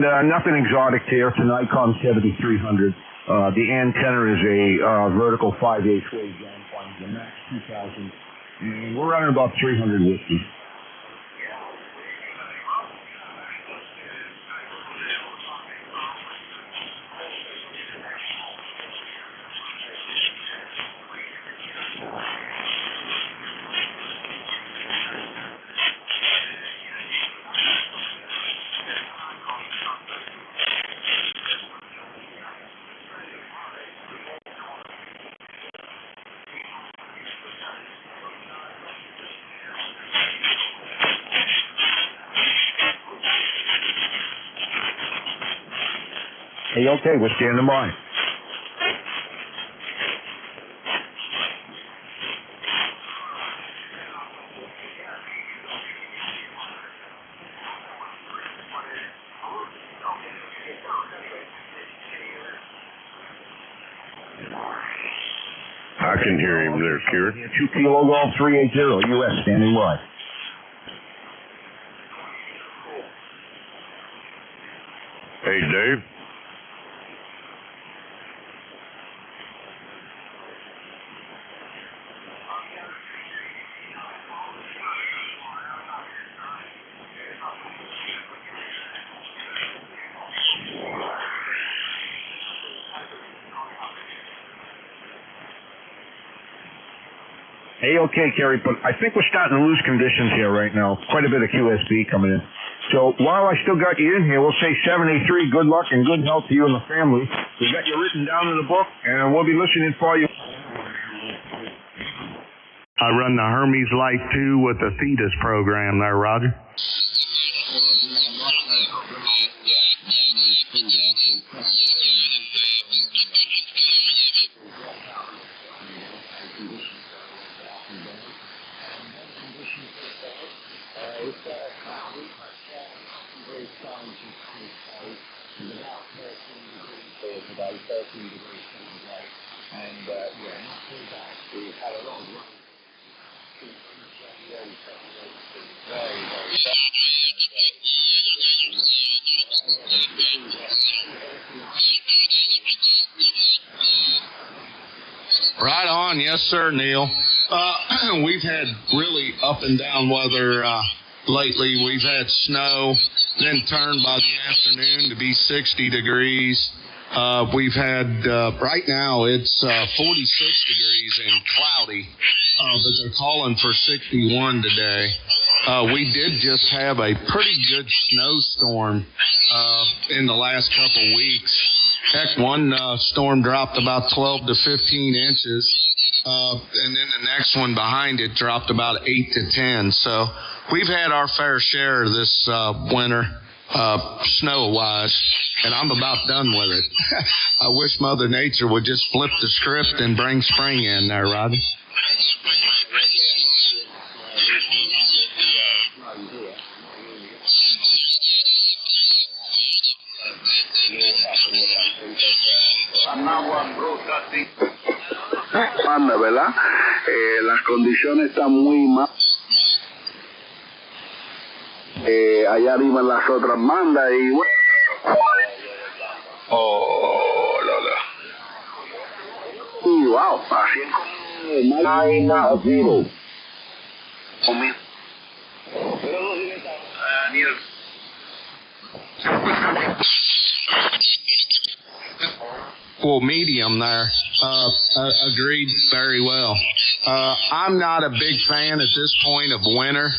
Nothing exotic here. It's an Icon 7300. The antenna is a vertical 5/8 waveguide, the max 2000. And we're running about 300 whiskey. Hey, okay, we're standing by. I can hear him there, Kieran. 2 Kilo Golf 380, U.S. standing by. Hey, Dave. Hey, okay, Kerry, but I think we're starting to lose conditions here right now. Quite a bit of QSB coming in. So while I still got you in here, we'll say 73, good luck and good health to you and the family. We got you written down in the book, and we'll be listening for you. I run the Hermes Life 2 with the Thetis program there, Roger. Right on, yes sir, Neil. We've had really up and down weather lately. We've had snow, then turned by the afternoon to be 60 degrees. We've had, right now it's 46 degrees and cloudy, but they're calling for 61 today. We did just have a pretty good snowstorm in the last couple weeks. Heck, one storm dropped about 12 to 15 inches, and then the next one behind it dropped about 8 to 10. So we've had our fair share this winter, snow-wise, and I'm about done with it. I wish Mother Nature would just flip the script and bring spring in there, Robbie. ¿Verdad? Las condiciones están muy mal. Allá arriba en las otras bandas y bueno. Oh, Lola. Y wow, así es como 9-0. Well, medium there. Agreed very well. I'm not a big fan at this point of winter.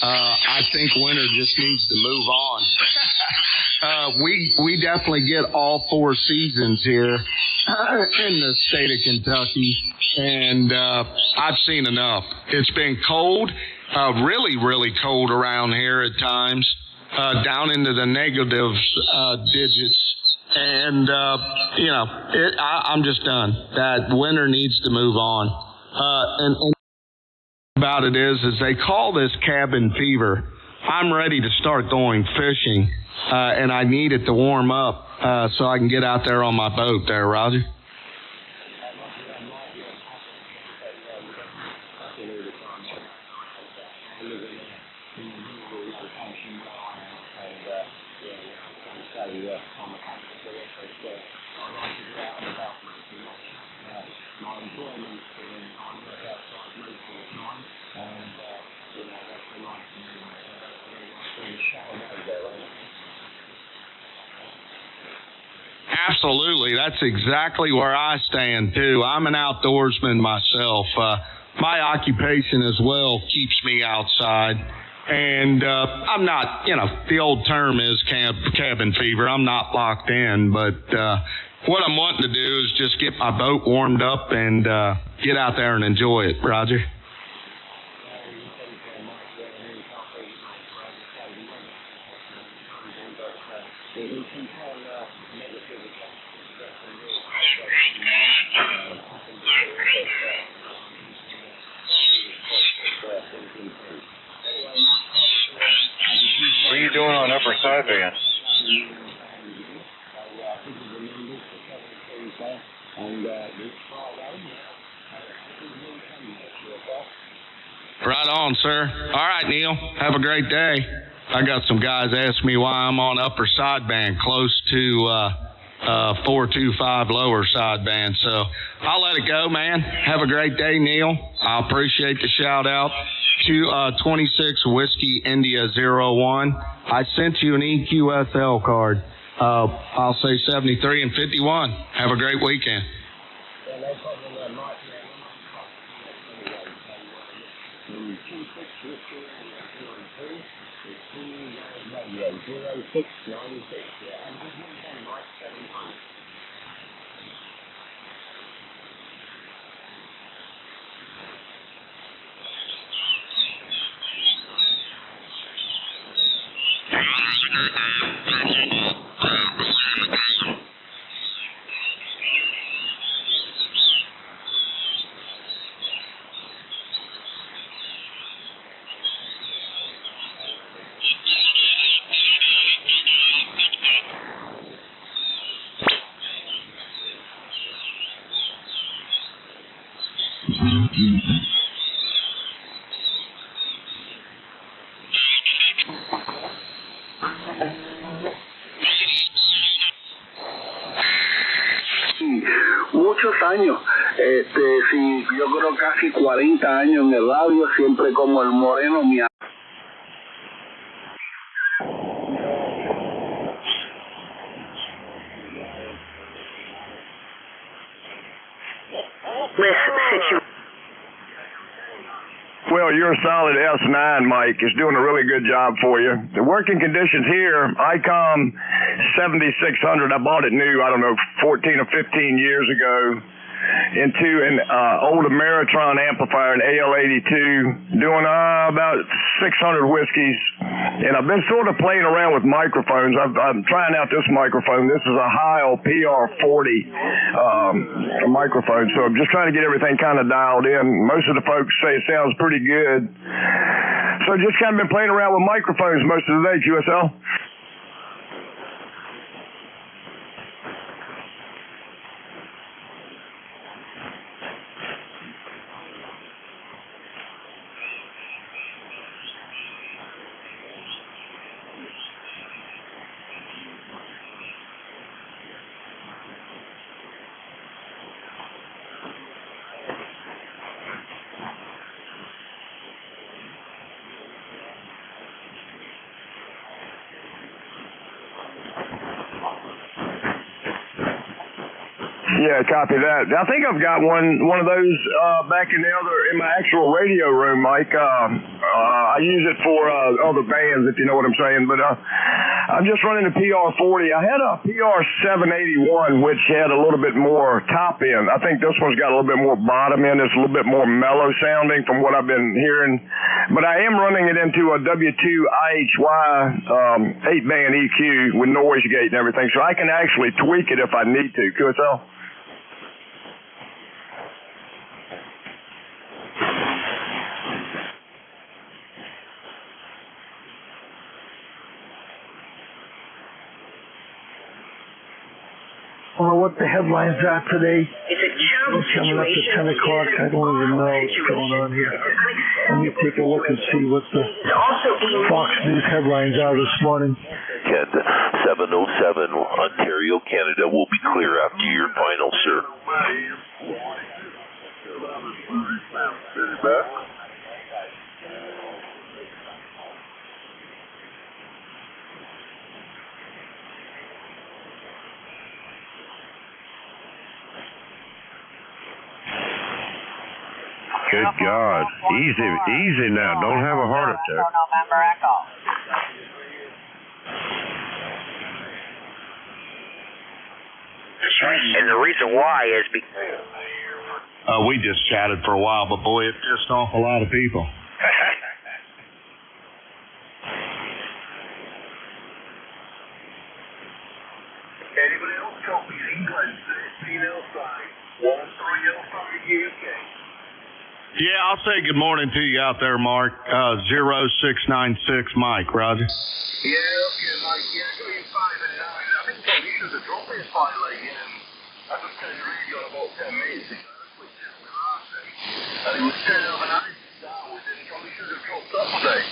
I think winter just needs to move on. We definitely get all four seasons here in the state of Kentucky, and I've seen enough. It's been cold, really, really cold around here at times, down into the negative digits. And, I'm just done. That winter needs to move on. And about it is they call this cabin fever. I'm ready to start going fishing, and I need it to warm up so I can get out there on my boat there, Roger. Absolutely. That's exactly where I stand, too. I'm an outdoorsman myself. My occupation as well keeps me outside. And I'm not, the old term is cabin fever. I'm not locked in. But what I'm wanting to do is just get my boat warmed up and get out there and enjoy it, Roger. What are you doing on upper sideband? Right on, sir. All right, Neil. Have a great day. I got some guys ask me why I'm on upper sideband close to 425 lower sideband. So I'll let it go, man. Have a great day, Neil. I appreciate the shout out to 26 Whiskey India 01. I sent you an EQSL card. I'll say 73 and 51. Have a great weekend. Muchos años, sí, yo creo casi 40 años en el radio, siempre como el moreno mi. Well, your solid S9, Mike, is doing a really good job for you. The working conditions here, ICOM 7600, I bought it new, 14 or 15 years ago, into an old Ameritron amplifier, an AL82, doing about 600 whiskeys. And I've been sort of playing around with microphones. I'm trying out this microphone. This is a Heil PR40 microphone. So I'm just trying to get everything kind of dialed in. Most of the folks say it sounds pretty good. So just kind of been playing around with microphones most of the day, QSL. Yeah, copy that. I think I've got one of those back in my actual radio room, Mike. I use it for other bands, if you know what I'm saying. But I'm just running a PR40. I had a PR781, which had a little bit more top end. I think this one's got a little bit more bottom end. It's a little bit more mellow sounding from what I've been hearing. But I am running it into a W2 IHY 8-band EQ with noise gate and everything, so I can actually tweak it if I need to. QSL? I don't know what the headlines are today. It's a terrible coming up to 10 o'clock. I don't even know what's going on here. Let me take a look and see what the Fox News headlines are this morning. Kid, 707, Ontario, Canada, will be clear after your final, sir. Good God. Easy now. Don't have a heart attack. November Echo. And the reason why is because... We just chatted for a while, but boy, it pissed off a lot of people. Anybody else copies England 1305 1305 UK? Yeah, I'll say good morning to you out there, Mark. 0696 Mike, Roger. Yeah, okay, Mike. Yeah, I got you 5 and 9. I think you should have dropped this finally. I just turned the radio on about 10 minutes ago. And it was 10 overnight to start with, and probably should have dropped that today.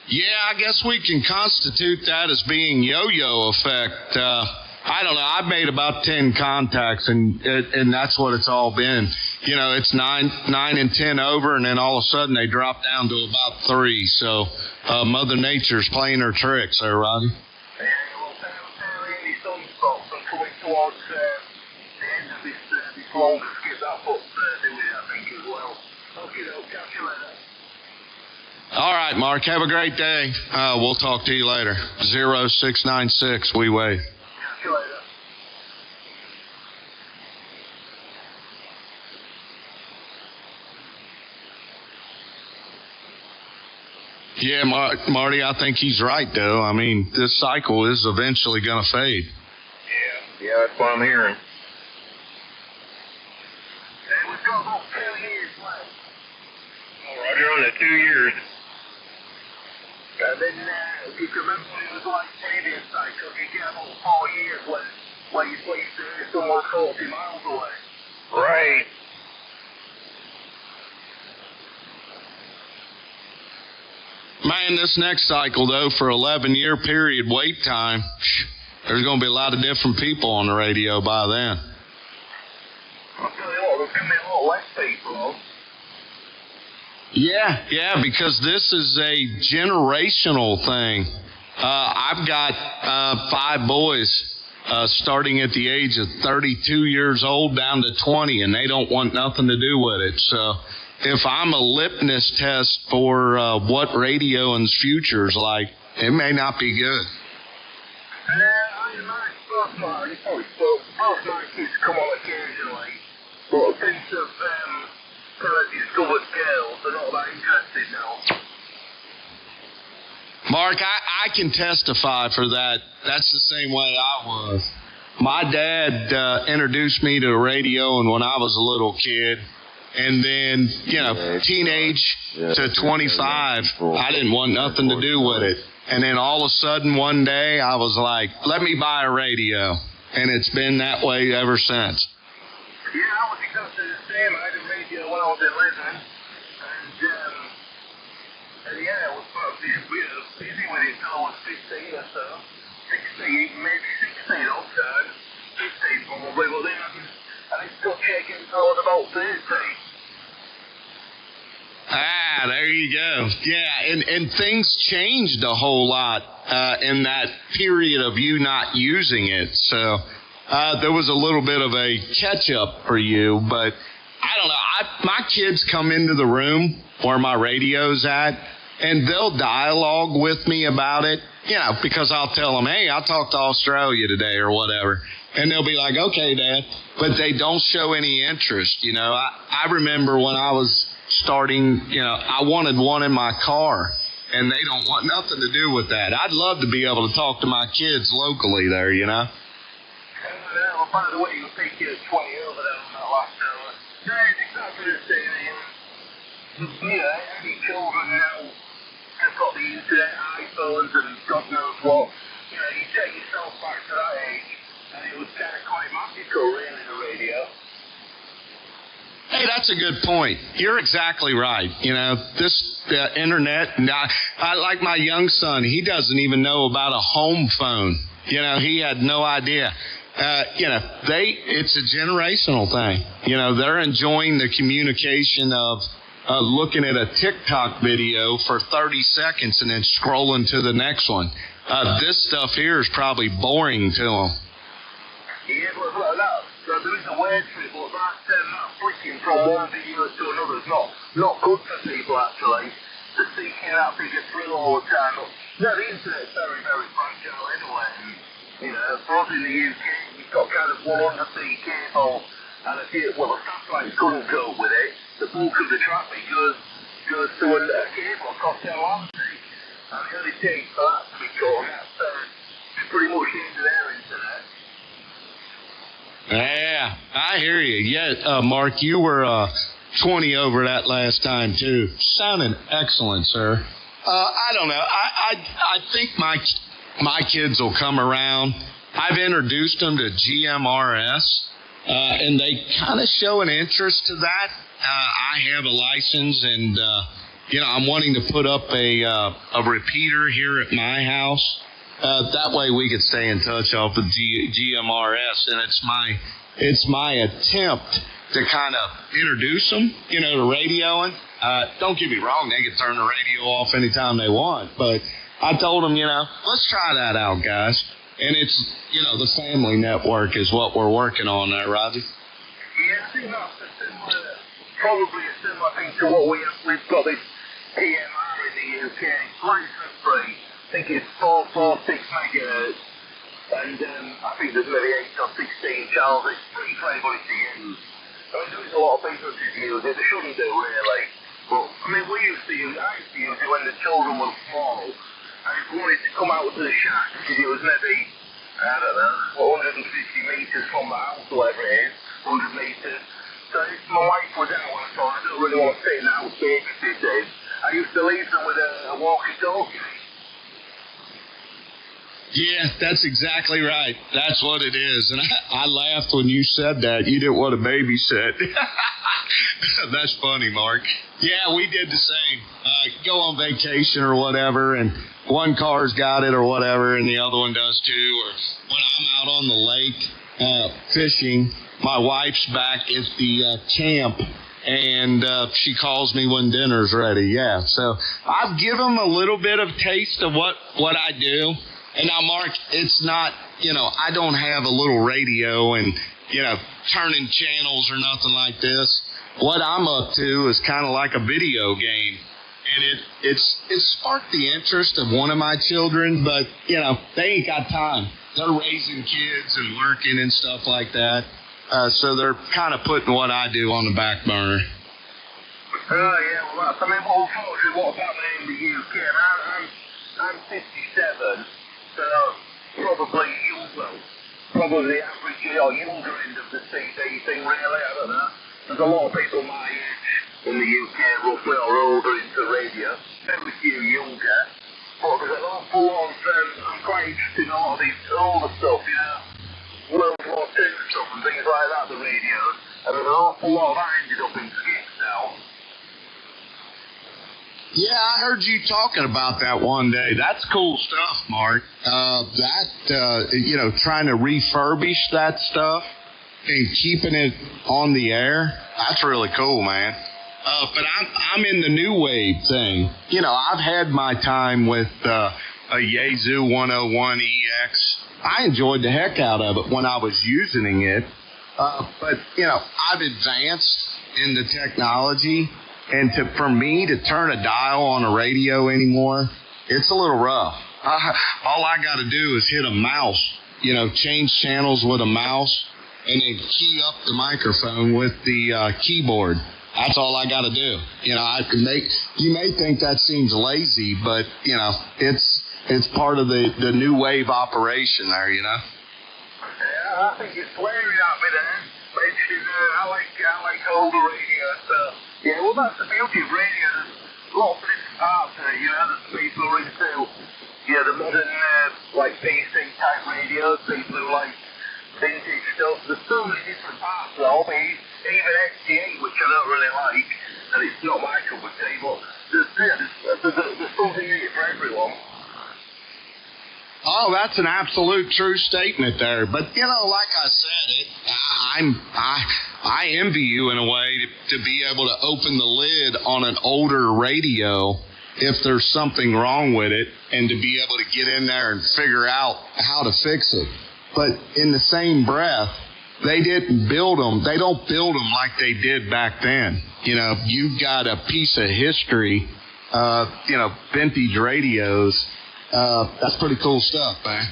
Yeah, I guess we can constitute that as being yo-yo effect. I don't know. I've made about 10 contacts, and that's what it's all been. You know, it's 9 and 10 over, and then all of a sudden they drop down to about 3. So Mother Nature's playing her tricks there, Rodney. Yeah, well, fairly any sunspots and coming towards the end of this long skip that foot do it, I think, as well. Okay, I'll catch you later. All right, Mark. Have a great day. We'll talk to you later. 0696. We wait. Catch you later. Yeah, Marty, I think he's right, though. I mean, this cycle is eventually going to fade. Yeah, that's what I'm hearing. Hey, we've got about 2 years left. Roger on the 2 years. And then, if you can remember, it was like previous cycle, you get about 4 years where you placed somewhere 40 miles away. Right. Man, this next cycle, though, for 11-year period wait time, there's going to be a lot of different people on the radio by then. I'll tell you what, there's going to be a lot less people. Yeah, because this is a generational thing. I've got 5 boys starting at the age of 32 years old down to 20, and they don't want nothing to do with it. So if I'm a litmus test for what radio in the future is like, it may not be good. Both my kids come on occasionally, but a piece of discovered girls are not that interested now. Mark, I can testify for that. That's the same way I was. My dad introduced me to the radio and when I was a little kid. And then, teenage to 25, I didn't want nothing to do with it. And then all of a sudden one day I was like, let me buy a radio. And it's been that way ever since. Yeah, I was exactly the same. I had a radio when I was 11. And yeah, I was busy with it until I was 15 or so. 16, maybe 16 odd times. 15 probably, but then I still taking until I was about 30. There you go. Yeah, and things changed a whole lot in that period of you not using it. So there was a little bit of a catch-up for you. But I don't know. My kids come into the room where my radio's at, and they'll dialogue with me about it, because I'll tell them, hey, I talked to Australia today or whatever. And they'll be like, okay, Dad. But they don't show any interest. I remember when I was starting, I wanted one in my car, and they don't want nothing to do with that. I'd love to be able to talk to my kids locally there, Well, by the way, you'll take your 20 over there on that last hour. It's exactly the same. Any children now have got the internet, iPhones, and God knows what. You take yourself back to that age, and it was kind of quite magical, really, the radio. Hey, that's that's a good point. You're exactly right. You know, this internet, and I like my young son, he doesn't even know about a home phone. You know, he had no idea. You know, it's a generational thing. You know, they're enjoying the communication of looking at a TikTok video for 30 seconds and then scrolling to the next one. This stuff here is probably boring to them. Yeah, well, no. So there is a word for it, but that flicking from one video to another is not good for people, actually. They're seeking that bigger thrill all the time. But no, the internet's very, very fragile anyway. And, you know, for us in the UK, you've got kind of one undersea cable, and the satellites couldn't cope with it. The bulk of the traffic goes to a cable across the Atlantic. And it only takes for that to be caught. That's pretty much into their internet. Yeah, I hear you. Yeah, Mark, you were 20 over that last time, too. Sounding excellent, sir. I don't know. I think my kids will come around. I've introduced them to GMRS, and they kind of show an interest to that. I have a license, and, you know, I'm wanting to put up a repeater here at my house. That way we could stay in touch off of GMRS, and it's my attempt to kind of introduce them, you know, to radioing. Don't get me wrong, they can turn the radio off anytime they want, but I told them, you know, let's try that out, guys. And it's, you know, the family network is what we're working on there, Roger. Yeah, I think that's probably a similar thing to what we've got this PMR in the UK, license free. I think it's 446 megahertz, and I think there's maybe 8 or 16 channels. It's free for everybody to use. I mean, there's a lot of businesses use it. They shouldn't do, really. But, I mean, I used to use it when the children were small, and if we wanted to come out to the shack, because it was maybe, I don't know, 150 metres from the house, whatever it is, 100 metres. So if my wife was out and I thought, I don't really want to sit in the house babysitting, I used to leave them with a walkie-talkie. Yeah, that's exactly right. That's what it is. And I laughed when you said that. You didn't want to babysit. That's funny, Mark. Yeah, we did the same. Go on vacation or whatever, and one car's got it or whatever, and the other one does too. Or when I'm out on the lake fishing, my wife's back at the camp, and she calls me when dinner's ready. Yeah, so I've given them a little bit of taste of what I do. And now, Mark, it's not, you know, I don't have a little radio and, you know, turning channels or nothing like this. What I'm up to is kind of like a video game. And it sparked the interest of one of my children, but, you know, they ain't got time. They're raising kids and working and stuff like that. So they're kind of putting what I do on the back burner. Oh, yeah, well, I mean, unfortunately, what about me in the UK? I'm 57. So probably the average or younger end of the CD thing, really. I don't know. There's a lot of people my age in the UK, roughly, or older into radio. Very few younger. But there's an awful lot of I'm quite interested in a lot of these older stuff, you know, World War II stuff and things like that, the radios. And there's an awful lot of that ended up in skips now. Yeah, I heard you talking about that one day. That's cool stuff, Mark. You know, trying to refurbish that stuff and keeping it on the air, that's really cool, man. But I'm in the new wave thing. You know, I've had my time with a Yaesu 101EX. I enjoyed the heck out of it when I was using it. But, you know, I've advanced in the technology. And for me to turn a dial on a radio anymore, it's a little rough. All I got to do is hit a mouse, you know, change channels with a mouse, and then key up the microphone with the keyboard. That's all I got to do. You know, you may think that seems lazy, but, you know, it's part of the new wave operation there, you know. Yeah, I think it's swearing at me there. I like older radio, so... Yeah, well, that's the beauty of radio. There's lots of different parts of it, you know. There's people who are into, the modern, like, PC-type radios, people who like vintage stuff. There's so many different parts of the hobby, even XT8, which I don't really like, and it's not my cup of tea, but there's something in it for everyone. Oh, that's an absolute true statement there. But, you know, like I said, I envy you in a way to be able to open the lid on an older radio if there's something wrong with it and to be able to get in there and figure out how to fix it. But in the same breath, they didn't build them. They don't build them like they did back then. You know, you've got a piece of history, vintage radios. That's pretty cool stuff, man.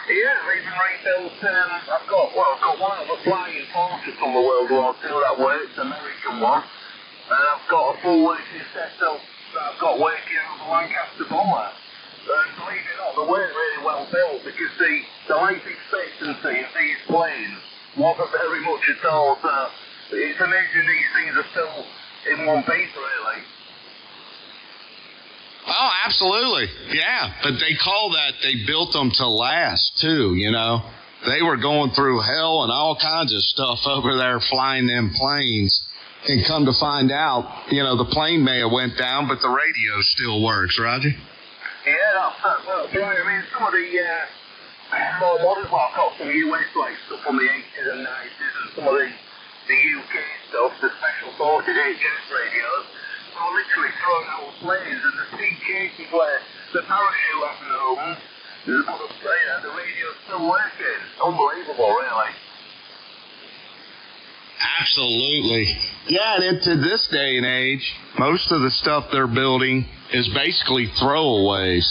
Yeah, even rebuilt, I've got one of the flying forces from the World War II that works, American one, and I've got a full working setup that I've got working on the Lancaster bomber. And believe it or not, they weren't really well built because the life expectancy of these planes wasn't very much at all, so it's amazing these things are still in one piece, really. Oh, absolutely. Yeah, but they call that they built them to last, too, you know. They were going through hell and all kinds of stuff over there flying them planes. And come to find out, you know, the plane may have went down, but the radio still works, Roger? Yeah, that's right. I mean, some of the more modern, well, I've got some US like stuff from the 80s and 90s, and some of the UK stuff, the special forces HS radios, are literally thrown out of planes, and the sea cases where the parachute hasn't opened, the radio's still working. Unbelievable, really. Absolutely. Yeah, and to this day and age, most of the stuff they're building is basically throwaways.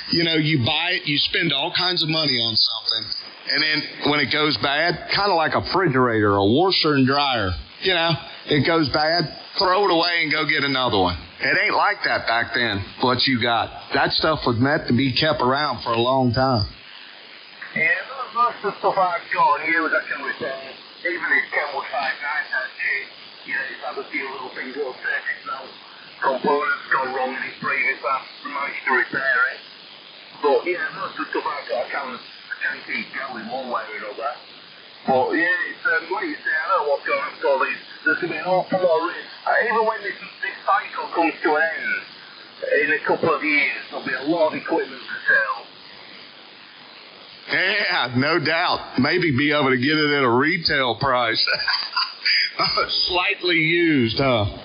You know, you buy it, you spend all kinds of money on something, and then when it goes bad, kind of like a refrigerator, a washer and dryer, you know, it goes bad, throw it away and go get another one. It ain't like that back then, what you got. That stuff was meant to be kept around for a long time. Yeah, most of the stuff I've got and used I can return. Even this Kenwood 59 that cheap, you know, it's had a few little things, little circuits now, components gone wrong in its previous past, managed to repair it. But yeah, most of the stuff I've got I can keep going one way or another. But yeah, it's like you say, I don't know what's going on with all these. There's going to be an awful lot of risk. Even when this cycle comes to an end, in a couple of years, there'll be a lot of equipment to sell. Yeah, no doubt. Maybe be able to get it at a retail price. Slightly used, huh? Oh,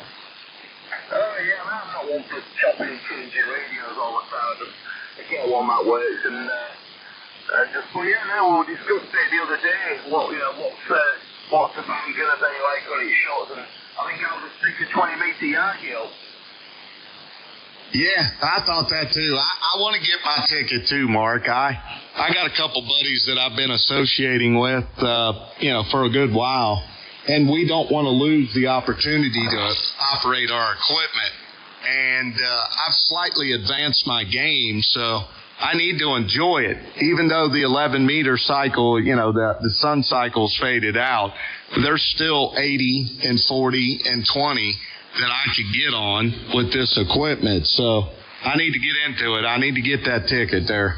yeah, I'm not one for chopping and changing radios all the time. I get one that works, and well, yeah, no, we discussed it the other day. What's the band going to be like when it shuts? And I think I was sick of 20-meter yard hill. Yeah, I thought that too. I want to get my ticket too, Mark. I got a couple buddies that I've been associating with, for a good while, and we don't want to lose the opportunity to operate our equipment. And I've slightly advanced my game, so I need to enjoy it. Even though the 11-meter cycle, you know, the sun cycle's faded out, there's still 80 and 40 and 20 that I could get on with this equipment. So I need to get into it. I need to get that ticket there.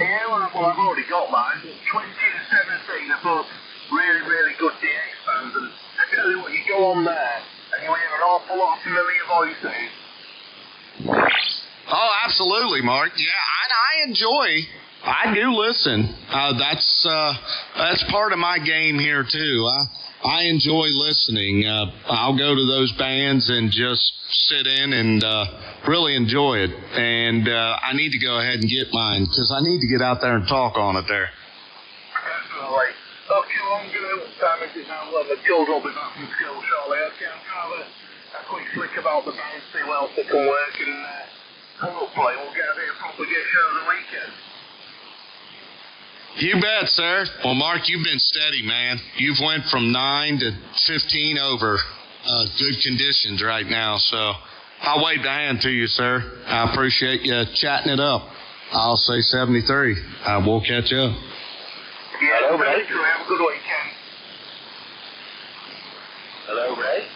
Yeah, well, I've already got mine. 20 and 17 are both really, really good DX fans. And I tell you what, you go on there and you hear an awful lot of familiar voices. Oh, absolutely, Mark. Yeah, I do listen. That's part of my game here, too. I enjoy listening. I'll go to those bands and just sit in and really enjoy it. And I need to go ahead and get mine because I need to get out there and talk on it there. Definitely. Okay, well, I'm going to time it is now. The children will be back from school shortly. Okay, I'm going to have a quick flick about the band, see what else they can work, and hopefully we'll get a bit of propagation over the weekend. You bet, sir. Well, Mark, you've been steady, man. You've went from 9 to 15 over good conditions right now. So I'll wave the hand to you, sir. I appreciate you chatting it up. I'll say 73. We'll catch up. Yeah, hello, Ray. Have a good weekend. Hello, Ray.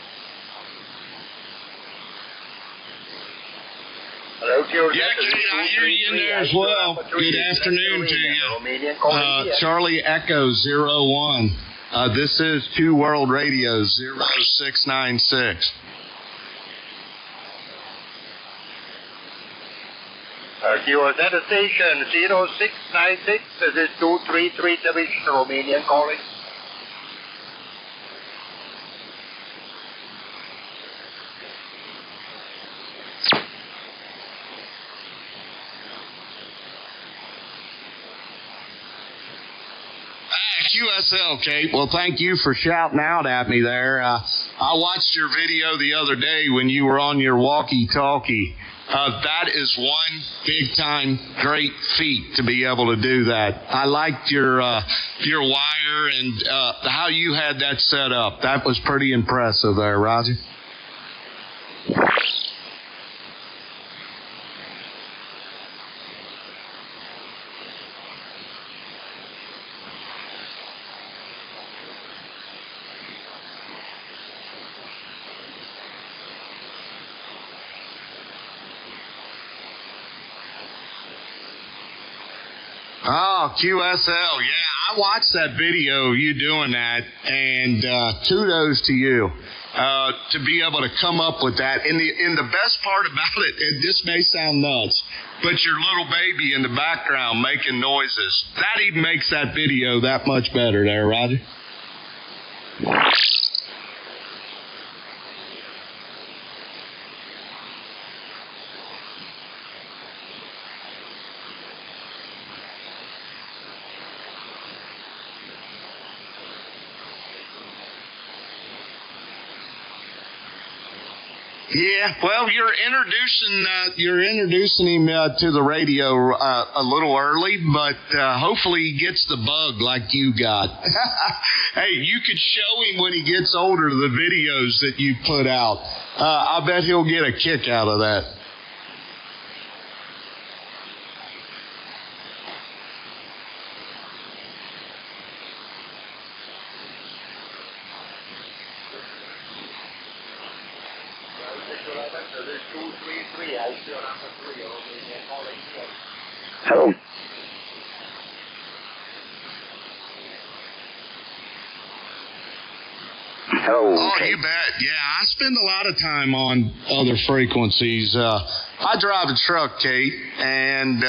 Hello? Yeah, Kate, I hear you in there as well. Good afternoon to you. Charlie Echo 01. This is 2 World Radio 0696. QSL station 0696. This is 233 Division, Romanian calling. QSL, Kate. Well, thank you for shouting out at me there. I watched your video the other day when you were on your walkie-talkie. That is one big-time great feat to be able to do that. I liked your wire and how you had that set up. That was pretty impressive there, Roger. Oh, QSL, yeah, I watched that video of you doing that, and kudos to you to be able to come up with that. And the best part about it, and this may sound nuts, but your little baby in the background making noises, that even makes that video that much better there, Roger. Yeah, well, you're introducing him to the radio a little early, but hopefully he gets the bug like you got. Hey, you could show him when he gets older the videos that you put out. I bet he'll get a kick out of that. Hello. Oh, you bet. Yeah, I spend a lot of time on other frequencies. I drive a truck, Kate, and,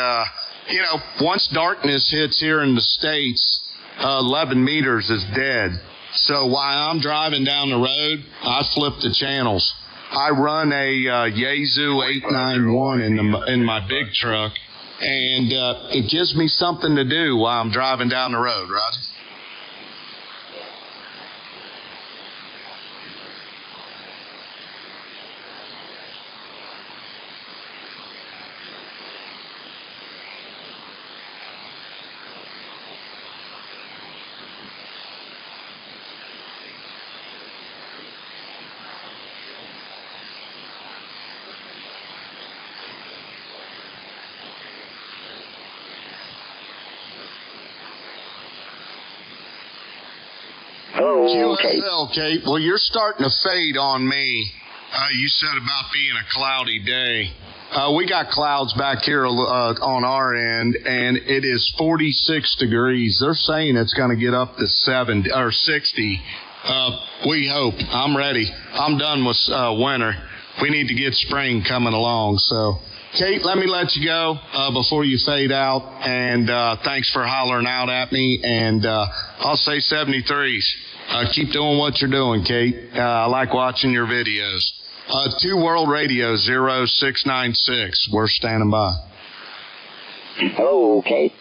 once darkness hits here in the States, 11 meters is dead. So while I'm driving down the road, I flip the channels. I run a Yaesu 891 in my big truck, and it gives me something to do while I'm driving down the road, Roger. QSL, Kate. Well, you're starting to fade on me. You said about being a cloudy day. We got clouds back here on our end, and it is 46 degrees. They're saying it's going to get up to 70 or 60. We hope. I'm ready. I'm done with winter. We need to get spring coming along. So, Kate, let me let you go before you fade out. And thanks for hollering out at me. And I'll say 73s. Keep doing what you're doing, Kate. I like watching your videos. 2 World Radio 0696. We're standing by. Okay.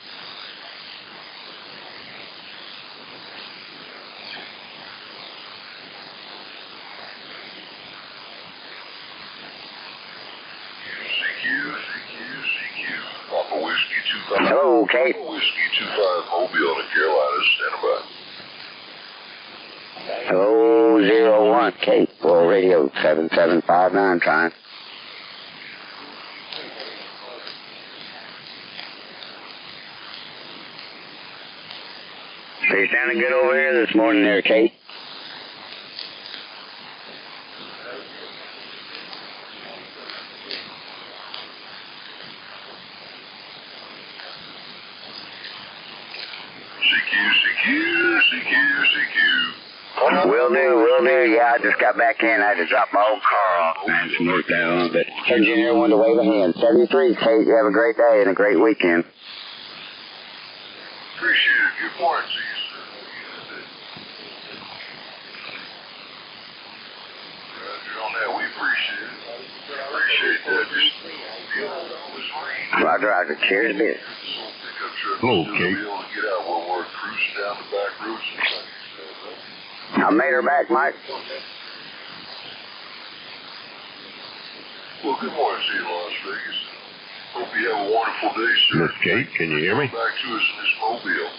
CQ. Papa Whiskey 25. Okay. Papa Whiskey 25. Mobile in the Carolinas. Standing by. 001, Kate, World Radio 7759 trying. So you're sounding good over here this morning there, Kate? Will do. Yeah, I just got back in. I had to drop my old car off. I had some work down, but engineer wanted to wave a hand. 73, Kate. You have a great day and a great weekend. Appreciate it. Good morning to you, sir. Roger on that. We appreciate it. Appreciate that. Just Roger. Cheers, bitch. Hello, Kate. Be able to get out while we're cruising down the back roads and things. I made her back, Mike. Well, good morning to you, Las Vegas. Hope you have a wonderful day, sir. Miss Kate, can you hear me? Back to us in this mobile.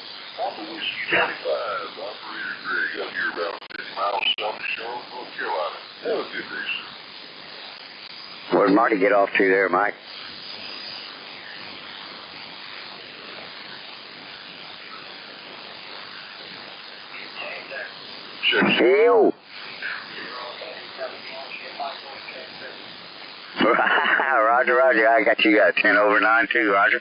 On the Whiskey 25, Operator Greg, up here about 50 miles south of Charlotte, North Carolina. Have a good day, sir. Where'd Marty get off to there, Mike? Ew. Roger. I got you got 10 over 9 too, Roger.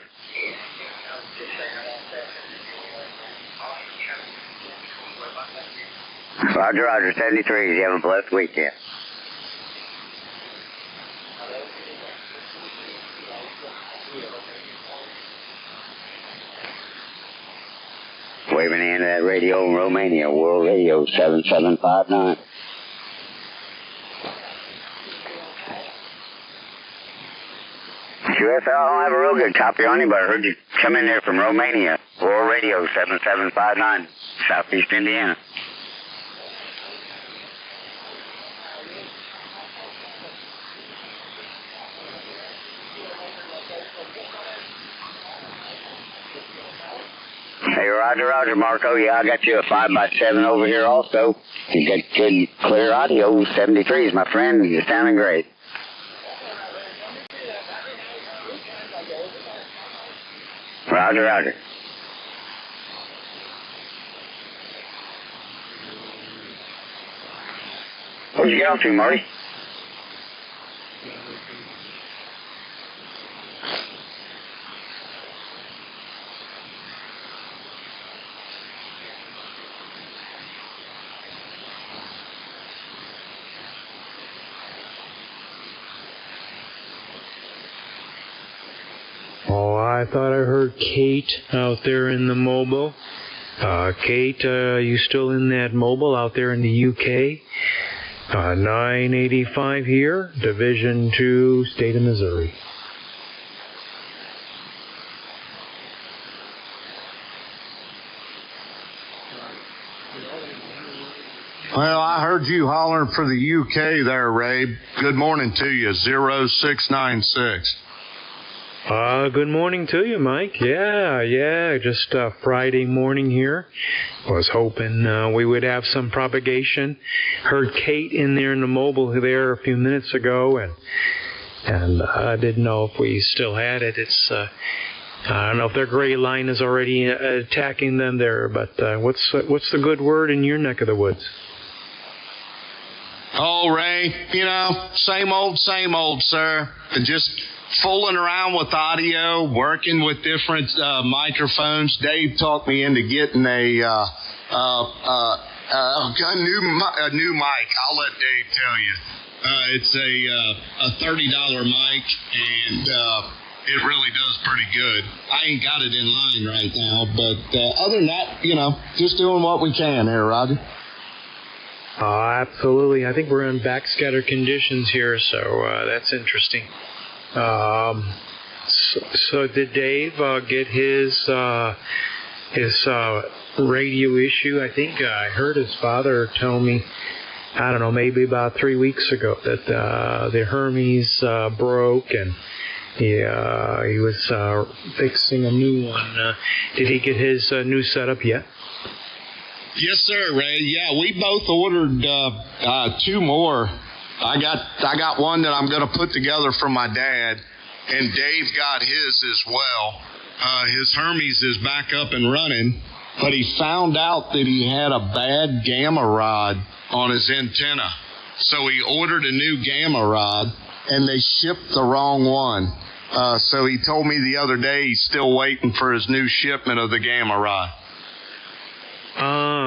Roger. 73. You have a blessed weekend. Waving in that radio in Romania, World Radio 7759. QFL, I don't have a real good copy on you, but I heard you come in there from Romania, World Radio 7759, Southeast Indiana. Hey, Roger, Marco. Yeah, I got you a 5x7 over here also. You got good, clear audio. 73s, my friend. You're sounding great. Roger. Where'd you get off to, Marty? I thought I heard Kate out there in the mobile. Kate, you still in that mobile out there in the UK? 985 here, Division 2, State of Missouri. Well, I heard you hollering for the UK there, Ray. Good morning to you, 0696. Good morning to you, Mike. Yeah, just Friday morning here. Was hoping we would have some propagation. Heard Kate in there in the mobile there a few minutes ago, and I didn't know if we still had it. It's I don't know if their gray line is already attacking them there, but what's the good word in your neck of the woods? Oh, Ray, same old, sir. Just fooling around with audio, working with different microphones. Dave talked me into getting a new mic. I'll let Dave tell you. It's a $30 mic, and it really does pretty good. I ain't got it in line right now, but other than that, just doing what we can here, Roger. Absolutely. I think we're in backscatter conditions here, so that's interesting. So did Dave get his radio issue? I think I heard his father tell me, I don't know, maybe about 3 weeks ago that the Hermes broke and he was fixing a new one. Did he get his new setup yet? Yes, sir, Ray. Yeah, we both ordered 2 more. I got one that I'm going to put together for my dad, and Dave got his as well. His Hermes is back up and running, but he found out that he had a bad gamma rod on his antenna. So he ordered a new gamma rod, and they shipped the wrong one. So he told me the other day he's still waiting for his new shipment of the gamma rod.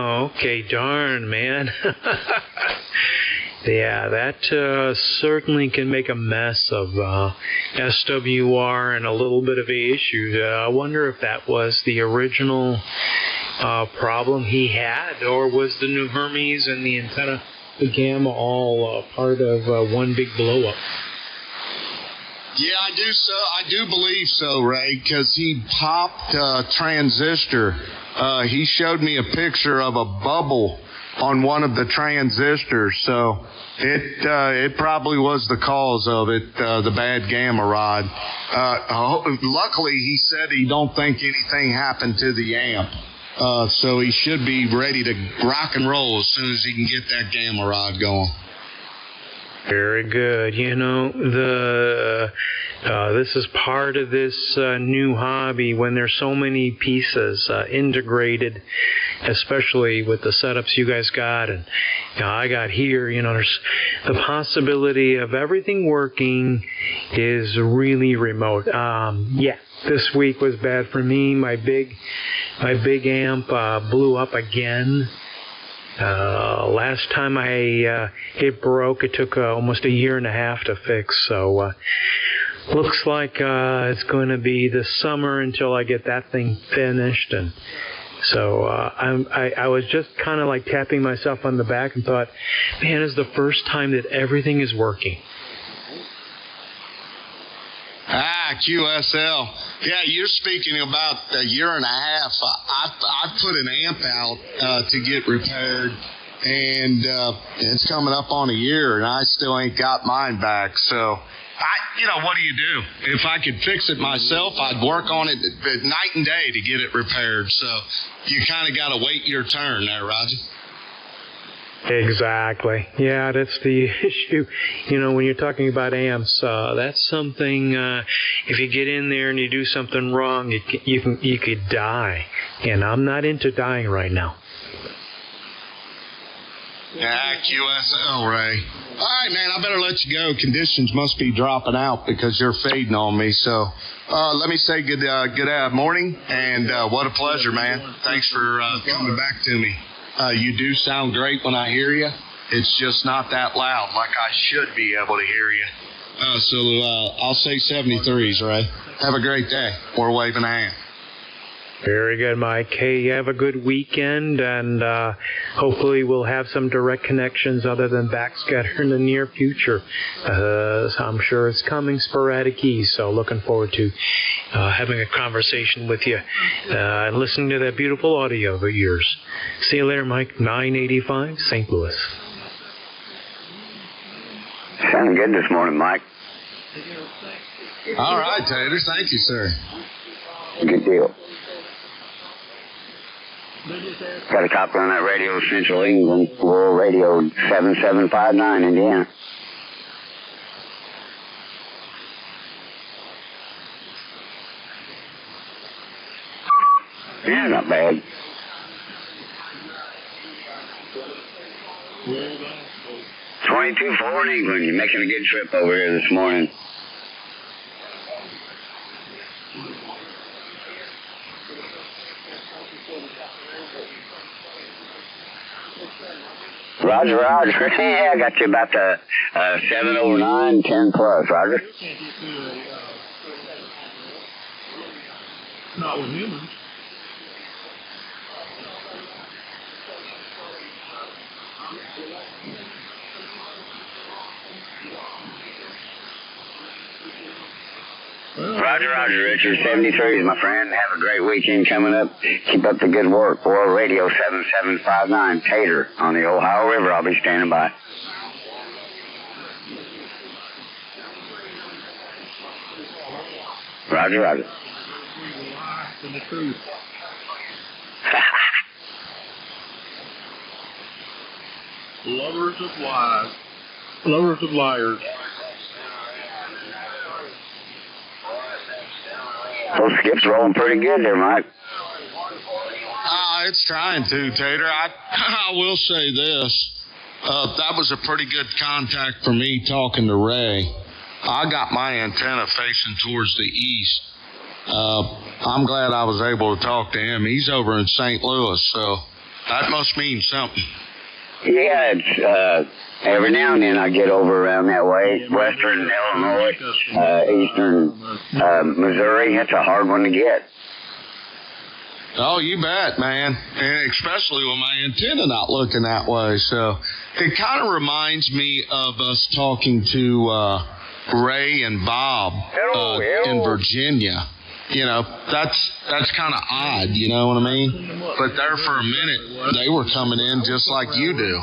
Oh, okay, darn, man. Yeah, that certainly can make a mess of SWR and a little bit of a issue. I wonder if that was the original problem he had, or was the new Hermes and the antenna, the gamma, all part of one big blow-up? Yeah, I do believe so, Ray, because he popped a transistor. He showed me a picture of a bubble on one of the transistors, so it probably was the cause of it, the bad gamma rod. Luckily, he said he don't think anything happened to the amp, so he should be ready to rock and roll as soon as he can get that gamma rod going. Very good. You know, this is part of this new hobby when there's so many pieces integrated, especially with the setups you guys got and I got here. You know, there's the possibility of everything working is really remote. Yeah, this week was bad for me. My big amp blew up again. Last time it broke, it took almost a year and a half to fix. So looks like it's going to be the summer until I get that thing finished. And so I was just kind of like tapping myself on the back and thought, man, it's the first time that everything is working. QSL. Yeah, you're speaking about a year and a half. I put an amp out to get repaired, and it's coming up on a year, and I still ain't got mine back. So, what do you do? If I could fix it myself, I'd work on it night and day to get it repaired. So, you kind of got to wait your turn there, Roger. Exactly. Yeah, that's the issue. You know, when you're talking about amps, that's something, if you get in there and you do something wrong, you could die. And I'm not into dying right now. Yeah, QSL, Ray. All right, man, I better let you go. Conditions must be dropping out because you're fading on me. So let me say good morning, and what a pleasure, man. Thanks for coming back to me. You do sound great when I hear you. It's just not that loud like I should be able to hear you. So I'll say 73s, Ray. Have a great day. We're waving a hand. Very good, Mike. Hey, you have a good weekend, and hopefully we'll have some direct connections other than backscatter in the near future. I'm sure it's coming sporadically, so looking forward to having a conversation with you and listening to that beautiful audio of yours. See you later, Mike. 985 St. Louis. Sounding good this morning, Mike. All right, Tater. Thank you, sir. Good deal. Got a copy on that radio, Central England, Rural Radio 7759, Indiana. Yeah, not bad. $22.4 in England. You're making a good trip over here this morning. Roger, Roger. Yeah, I got you about the 709, 10 plus, Roger. Not with humans. Roger, Roger, Richard, 73s, my friend. Have a great weekend coming up. Keep up the good work. World Radio 7759, Tater on the Ohio River. I'll be standing by. Roger, Roger. And the truth. Lovers of lies. Lovers of liars. Those skips rolling pretty good there, Mike. It's trying to, Tater. I will say this. That was a pretty good contact for me talking to Ray. I got my antenna facing towards the east. I'm glad I was able to talk to him. He's over in St. Louis, so That must mean something. Yeah, it's every now and then I get over around that way. Western Illinois, eastern Missouri. That's a hard one to get. Oh, you bet, man. And especially with my antenna not looking that way. So it kind of reminds me of us talking to Ray and Bob in Virginia. You know, that's kind of odd, you know what I mean? But there for a minute, they were coming in just like you do.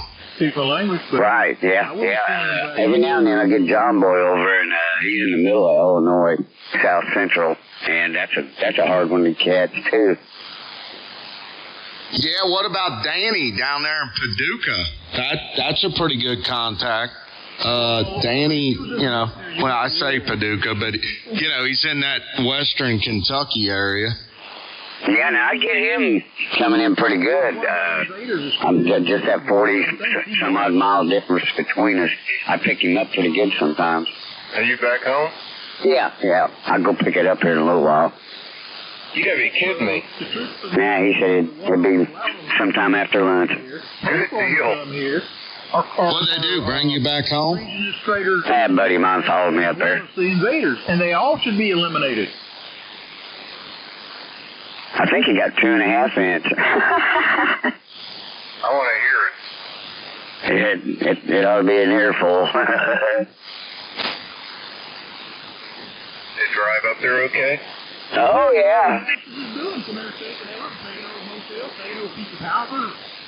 Right, yeah. Every now and then I get John Boy over, and he's in the middle of Illinois, South Central, and that's a hard one to catch, too. Yeah, what about Danny down there in Paducah? That's a pretty good contact. Danny, you know, well, I say Paducah, but, you know, he's in that western Kentucky area. Yeah, now I get him coming in pretty good. I'm just that 40 some odd mile difference between us. I pick him up pretty good sometimes. Are you back home? Yeah. I'll go pick it up here in a little while. You gotta be kidding me. Yeah, he said it'd be sometime after lunch. Good deal. What'd they do, bring you back home? That buddy of mine followed me up there. The invaders, and they all should be eliminated. I think he got 2.5 inch. I want to hear it. It ought to be an earful. Did you drive up there okay? Oh, yeah.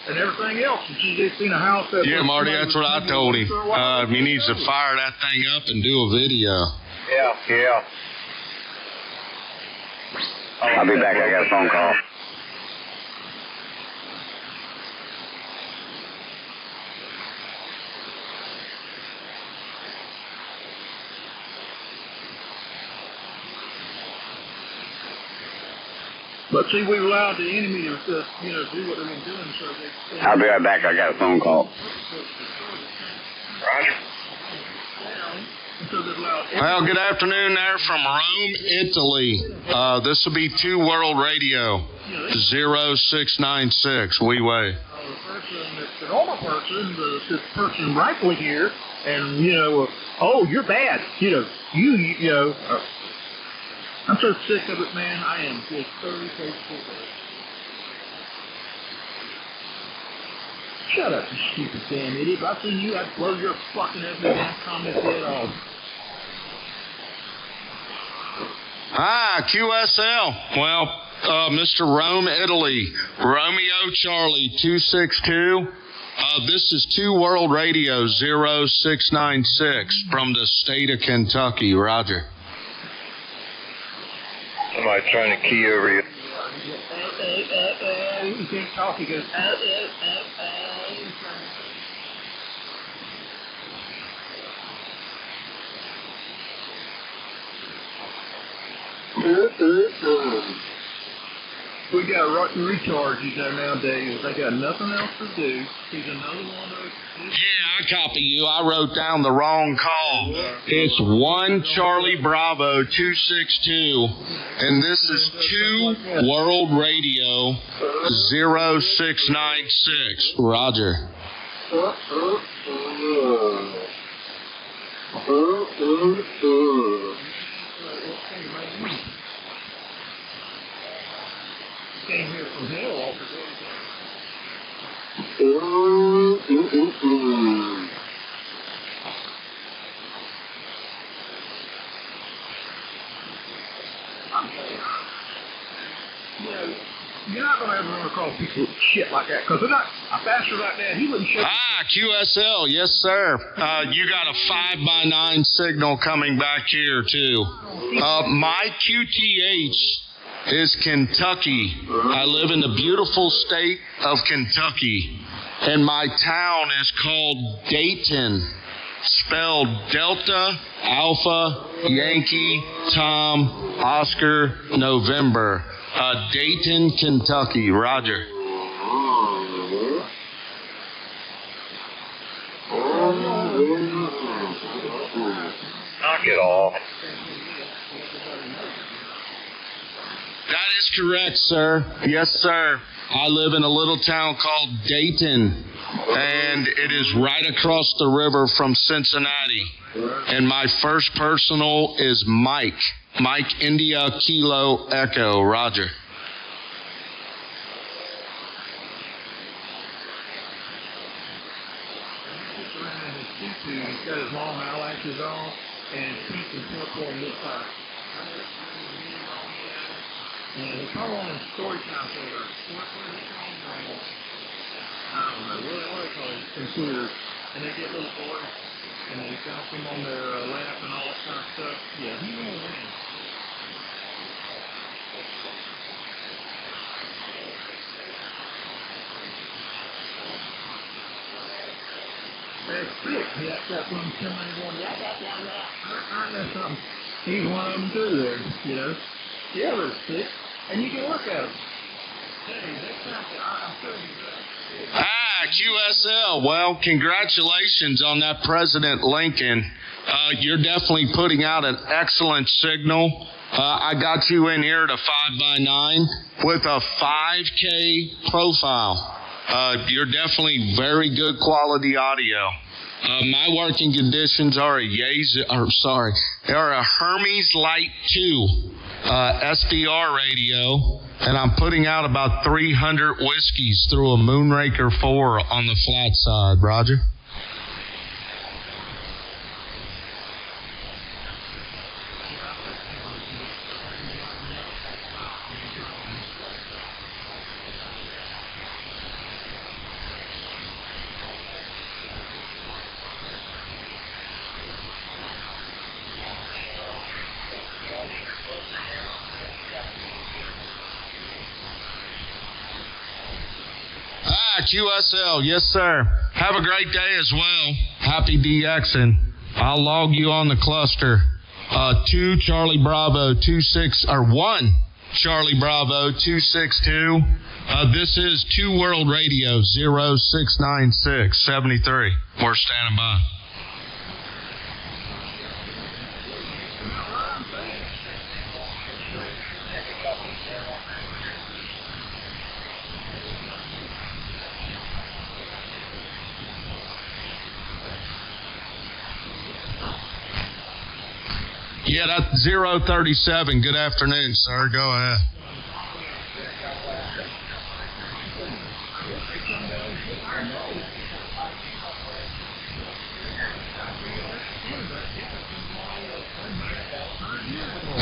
And everything else. And she's seen a house that. Yeah, Marty, that's what I told him. He needs to fire that thing up and do a video. Yeah. I'll be back. I got a phone call. But see, we've allowed the enemy to, do what they've been doing, so they. I'll be right back. I got a phone call. Roger. Well, good afternoon there from Rome, Italy. This will be 2 World Radio, 0696. We way. The normal person, the person rightfully here, and, oh, you're bad. I'm so sick of it, man. I am just thoroughly sick of it. Shut up, you stupid damn idiot. If I seen you, I'd blow your fucking every damn comment head off. Hi, QSL. Well, Mr. Rome, Italy. Romeo Charlie 262. This is 2 World Radio 0696 from the state of Kentucky. Roger. Somebody trying to key over you. You can't talk. He goes, We got rotten recharges there nowadays. They got nothing else to do. He's another one of those. Yeah, I copy you. I wrote down the wrong call. It's 1 Charlie Bravo 262, and this is 2 World Radio 0696. Roger. Came here from hell. You're not going to ever want to call people shit like that, because they're not a bastard like that. He wouldn't show. QSL, yes, sir. You got a 5x9 signal coming back here, too. My QTH is Kentucky. I live in the beautiful state of Kentucky, and my town is called Dayton, spelled Delta, Alpha, Yankee, Tom, Oscar, November. Dayton, Kentucky. Roger. Knock it off. That is correct, sir. Yes, sir. I live in a little town called Dayton, and it is right across the river from Cincinnati. And my first personal is Mike. Mike India Kilo Echo. Roger. He's got his long eyelashes on, and his teeth and teeth on this side. And it's all on his story time folder. I don't know, what do they call it? Computers. And they get little boys, and they bounce them on their lap and all that kind of stuff. Yeah, he won't win. That's sick. That's when somebody going, that's something. He's one of them too there, you know. Yeah, they're sick. And you can look at them. Hey, that's not, I'm telling you that. QSL. Well, congratulations on that President Lincoln. You're definitely putting out an excellent signal. I got you in here at a 5x9 with a 5K profile. You're definitely very good quality audio. My working conditions are a Hermes Light 2 SDR radio, and I'm putting out about 300 whiskeys through a Moonraker 4 on the flat side. Roger. QSL, yes sir. Have a great day as well. Happy DXing. I'll log you on the cluster. 2 Charlie Bravo 26 or 1 Charlie Bravo 262. This is 2 World Radio 0696 73. We're standing by. Yeah, that's 037. Good afternoon, sir. Go ahead.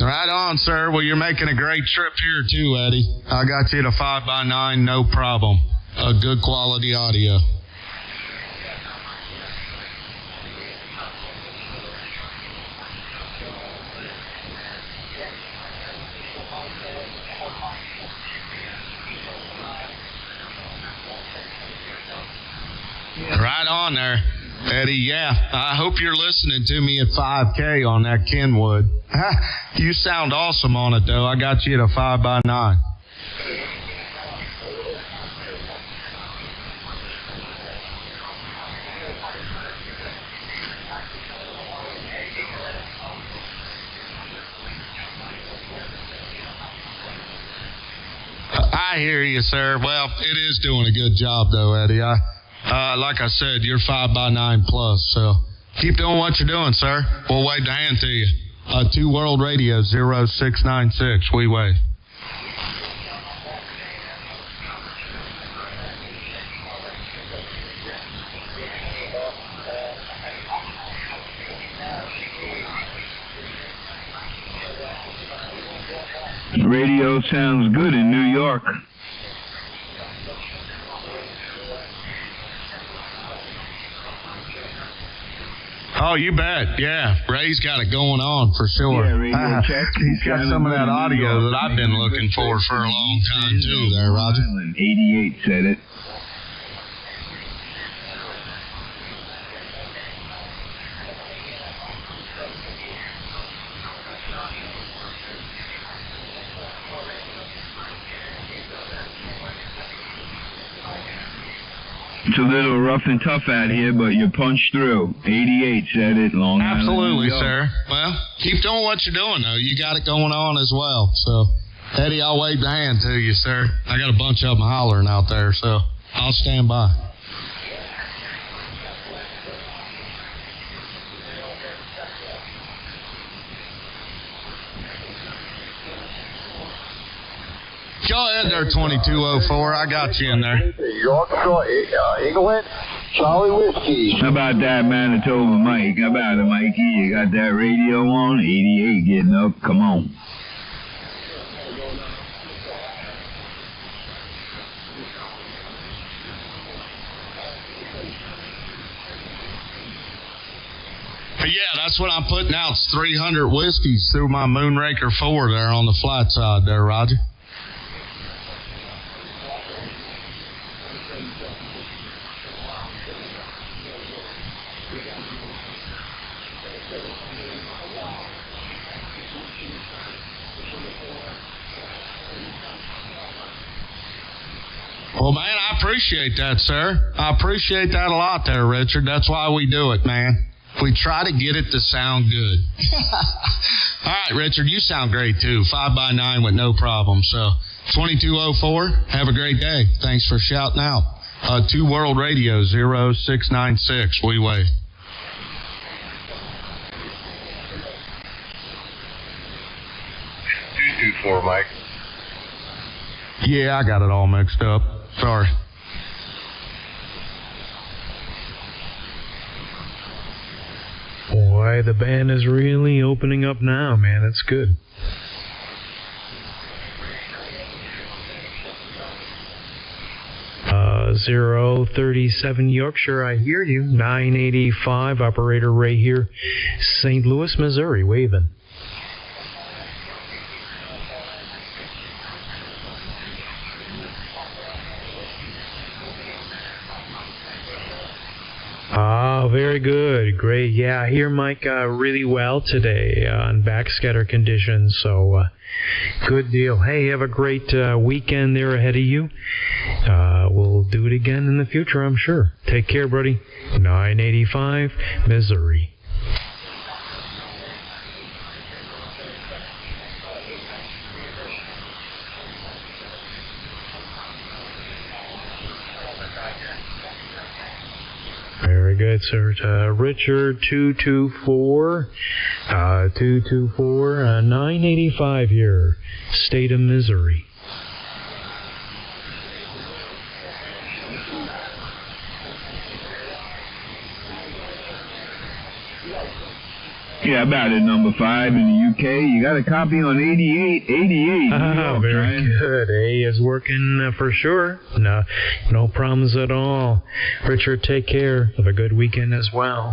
Right on, sir. Well, you're making a great trip here, too, Eddie. I got you at a 5x9, no problem. Good quality audio. Right on there, Eddie. Yeah, I hope you're listening to me at 5K on that Kenwood. You sound awesome on it, though. I got you at a 5x9. I hear you, sir. Well, it is doing a good job, though, Eddie. Like I said, you're 5x9 plus, so keep doing what you're doing, sir. We'll wave the hand to you. 2 World Radio 0696. We wave. Radio sounds good in New York. Oh, you bet. Yeah, Ray's got it going on for sure. Yeah, radio check. He's got some of that audio that I've been looking for a long time, too, there, Roger. 88 said it. It's a little rough and tough out here, but you punch through. 88 said it, Long Island. Absolutely, sir. Well, keep doing what you're doing, though. You got it going on as well. So Eddie, I'll wave the hand to you, sir. I got a bunch of them hollering out there, so I'll stand by. Go ahead there, 2204. I got you in there. York, England, Charlie Whiskey. How about that, Manitoba Mike? How about it, Mikey? You got that radio on? 88 getting up. Come on. But yeah, that's what I'm putting out. It's 300 whiskeys through my Moonraker 4 there on the flat side there, Roger. Well, man, I appreciate that, sir. I appreciate that a lot there, Richard. That's why we do it, man. We try to get it to sound good. All right, Richard, you sound great, too. 5x9 with no problem. So, 2204, have a great day. Thanks for shouting out. 2 World Radio, 0696. We wait. 224, Mike. Yeah, I got it all mixed up. Sorry. Boy, the band is really opening up now, man. That's good. Uh, 037 Yorkshire, I hear you. 985, operator Ray here. St. Louis, Missouri, waving. Very good. Great. Yeah, I hear Mike really well today on backscatter conditions, so good deal. Hey, have a great weekend there ahead of you. We'll do it again in the future, I'm sure. Take care, buddy. 985, Missouri. Very good, sir. Richard 224, 985 here, state of Missouri. Yeah, about it, number 5 in the UK. You got a copy on 88. Very good. A is working for sure. No problems at all. Richard, take care. Have a good weekend as well.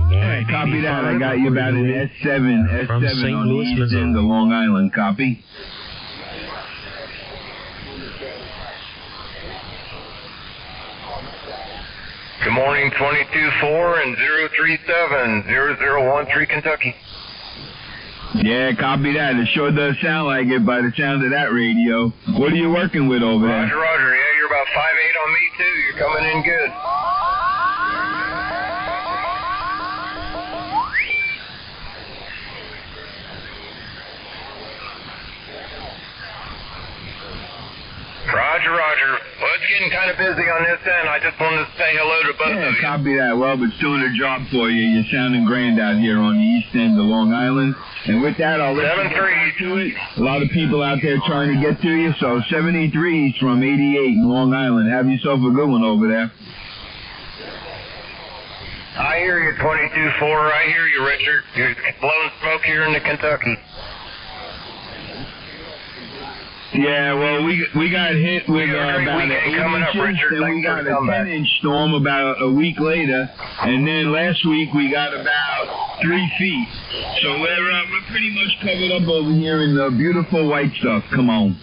Hey, copy that. I got you about an S7 from St. on Louis, the east Missouri. end of Long Island. Copy. Good morning, 224 and 037, 0013 Kentucky. Yeah, copy that. It sure does sound like it by the sound of that radio. What are you working with over there? Roger. Yeah, you're about 5'8" on me, too. You're coming in good. Roger. Well, it's getting kind of busy on this end. I just wanted to say hello to both of you. Copy that. Well, it's doing a job for you. You're sounding grand out here on the east end of Long Island. And with that, I'll let you get back to it. A lot of people out there trying to get to you. So 73's from 88 in Long Island. Have yourself a good one over there. I hear you, 22-4. I hear you, Richard. You're blowing smoke here in Kentucky. Yeah, well, we got hit with about an 8 inches, then we got a 10-inch storm about a week later, and then last week we got about 3 feet. So we're pretty much covered up over here in the beautiful white stuff. Come on.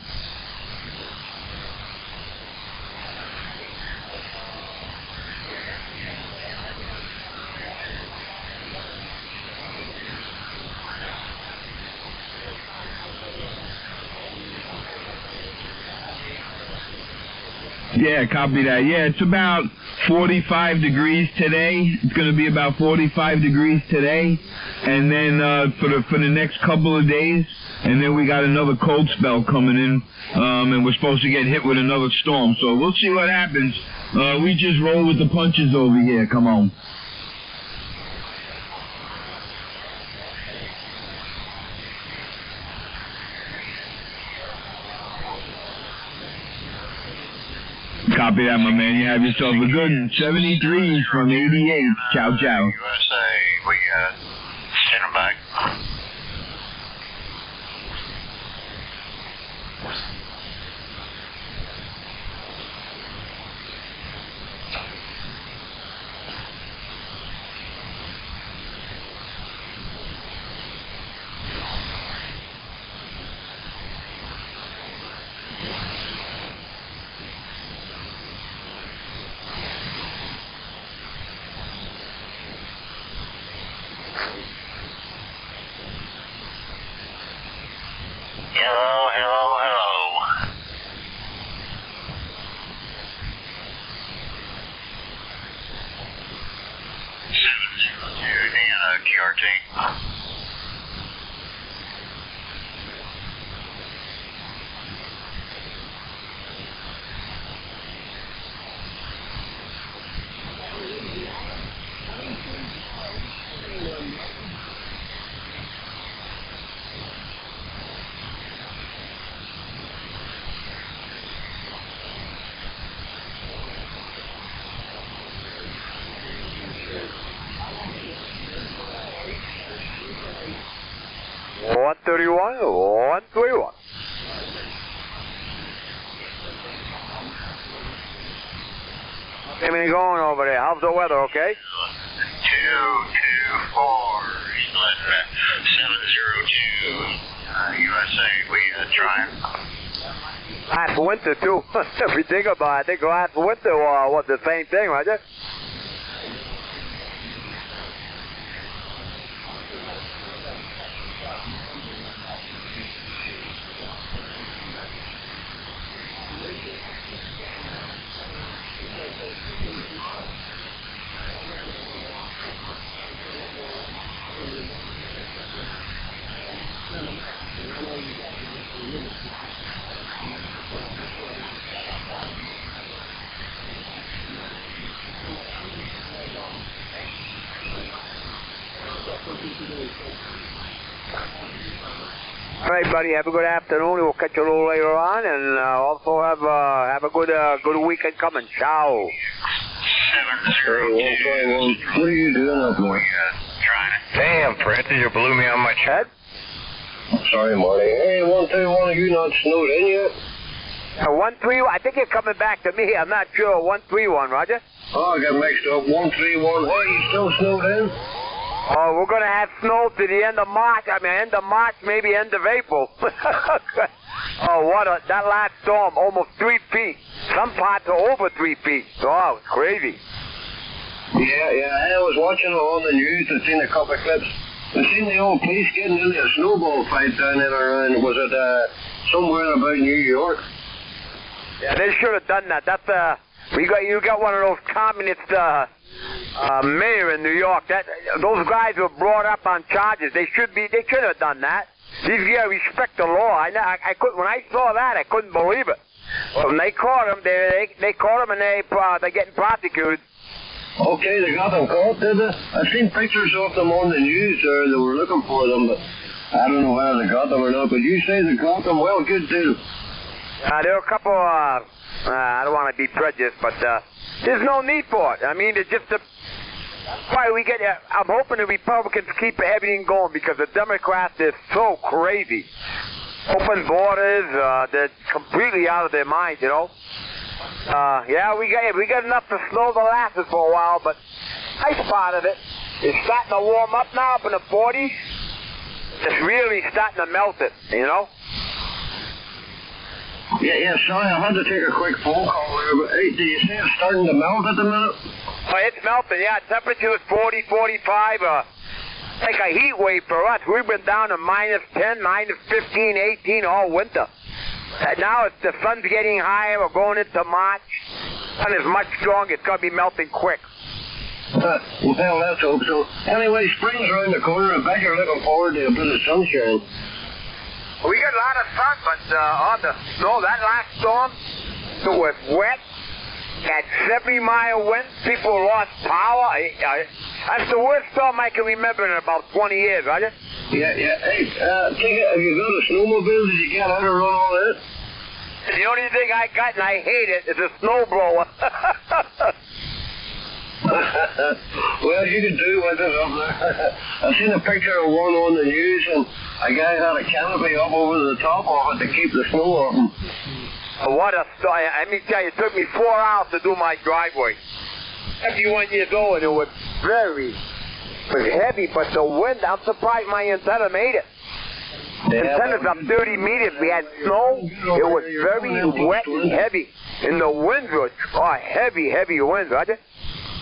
Yeah, copy that. Yeah, it's about 45 degrees today. It's going to be about 45 degrees today. And then for the next couple of days, and then we got another cold spell coming in, and we're supposed to get hit with another storm. So we'll see what happens. We just roll with the punches over here. Come on. Copy that, my man. You have yourself a good 73 from 88. Ciao, ciao. USA, we stand back. Hello, hello, hello. TRT. Everything going over there? How's the weather, okay? 224, 702, USA, we trying. Last winter, too. If you think about it, I think last winter was the same thing, right there? All right, buddy. Have a good afternoon. We'll catch you a little later on, and also have a good weekend coming. Ciao. 702. What are you doing up north? Trying it. Damn, Francis, you blew me on my head. Sorry, Marty. Hey, 131, are you not snowed in yet? 131. I think you're coming back to me. I'm not sure. 131, Roger. Oh, I got mixed up. 131. What, you still snowed in? Oh, we're going to have snow to the end of March. I mean, end of March, maybe end of April. Oh, that last storm, almost 3 feet. Some parts are over 3 feet. Oh, it's crazy. Yeah, I was watching it on the news. I've seen a couple of clips. I seen the old police getting into a snowball fight down in around, was it somewhere about New York? Yeah, they should have done that. That's you got one of those communist mayor in New York. Those guys were brought up on charges. They should have done that. These guys respect the law. I couldn't, when I saw that, I couldn't believe it. When they caught him, they caught him and they're getting prosecuted. Okay, they got them caught, did they? I've seen pictures of them on the news. They were looking for them, but I don't know whether they got them or not. But you say they got them. Well, good too. There were a couple. I don't want to be prejudiced, but there's no need for it. I mean, it's just why we get. I'm hoping the Republicans keep everything going because the Democrats are so crazy. Open borders, they're completely out of their minds, you know. Yeah, we got enough to slow the lasses for a while, but nice part of it is starting to warm up now up in the 40s. It's really starting to melt it, you know. Yeah, sorry, I had to take a quick phone call there, but hey, do you say it's starting to melt at the minute? Oh, it's melting, yeah. Temperature is 40, 45, like a heat wave for us. We've been down to minus 10, minus 15, 18 all winter. And now the sun's getting higher. We're going into March. Sun is much stronger. It's going to be melting quick. Well, let's hope so. Anyway, spring's around the corner. I bet you're looking forward to a bit of sunshine. We got a lot of sun, but the snow, that last storm, it was wet, had 70-mile winds, people lost power. That's the worst storm I can remember in about 20 years, Roger. Yeah. Hey, have you got a snowmobile? Did you get out and run all that? The only thing I got, and I hate it, is a snowblower. Well, you can do with it up there. I seen a picture of one on the news, and a guy had a canopy up over the top of it to keep the snow off him. What a story. Let me tell you, it took me 4 hours to do my driveway. 71 years old, and it was heavy, but the wind, I'm surprised my antenna made it. The antenna's up 30 meters. We had snow. It was very wet and heavy. And the winds were heavy winds, Roger.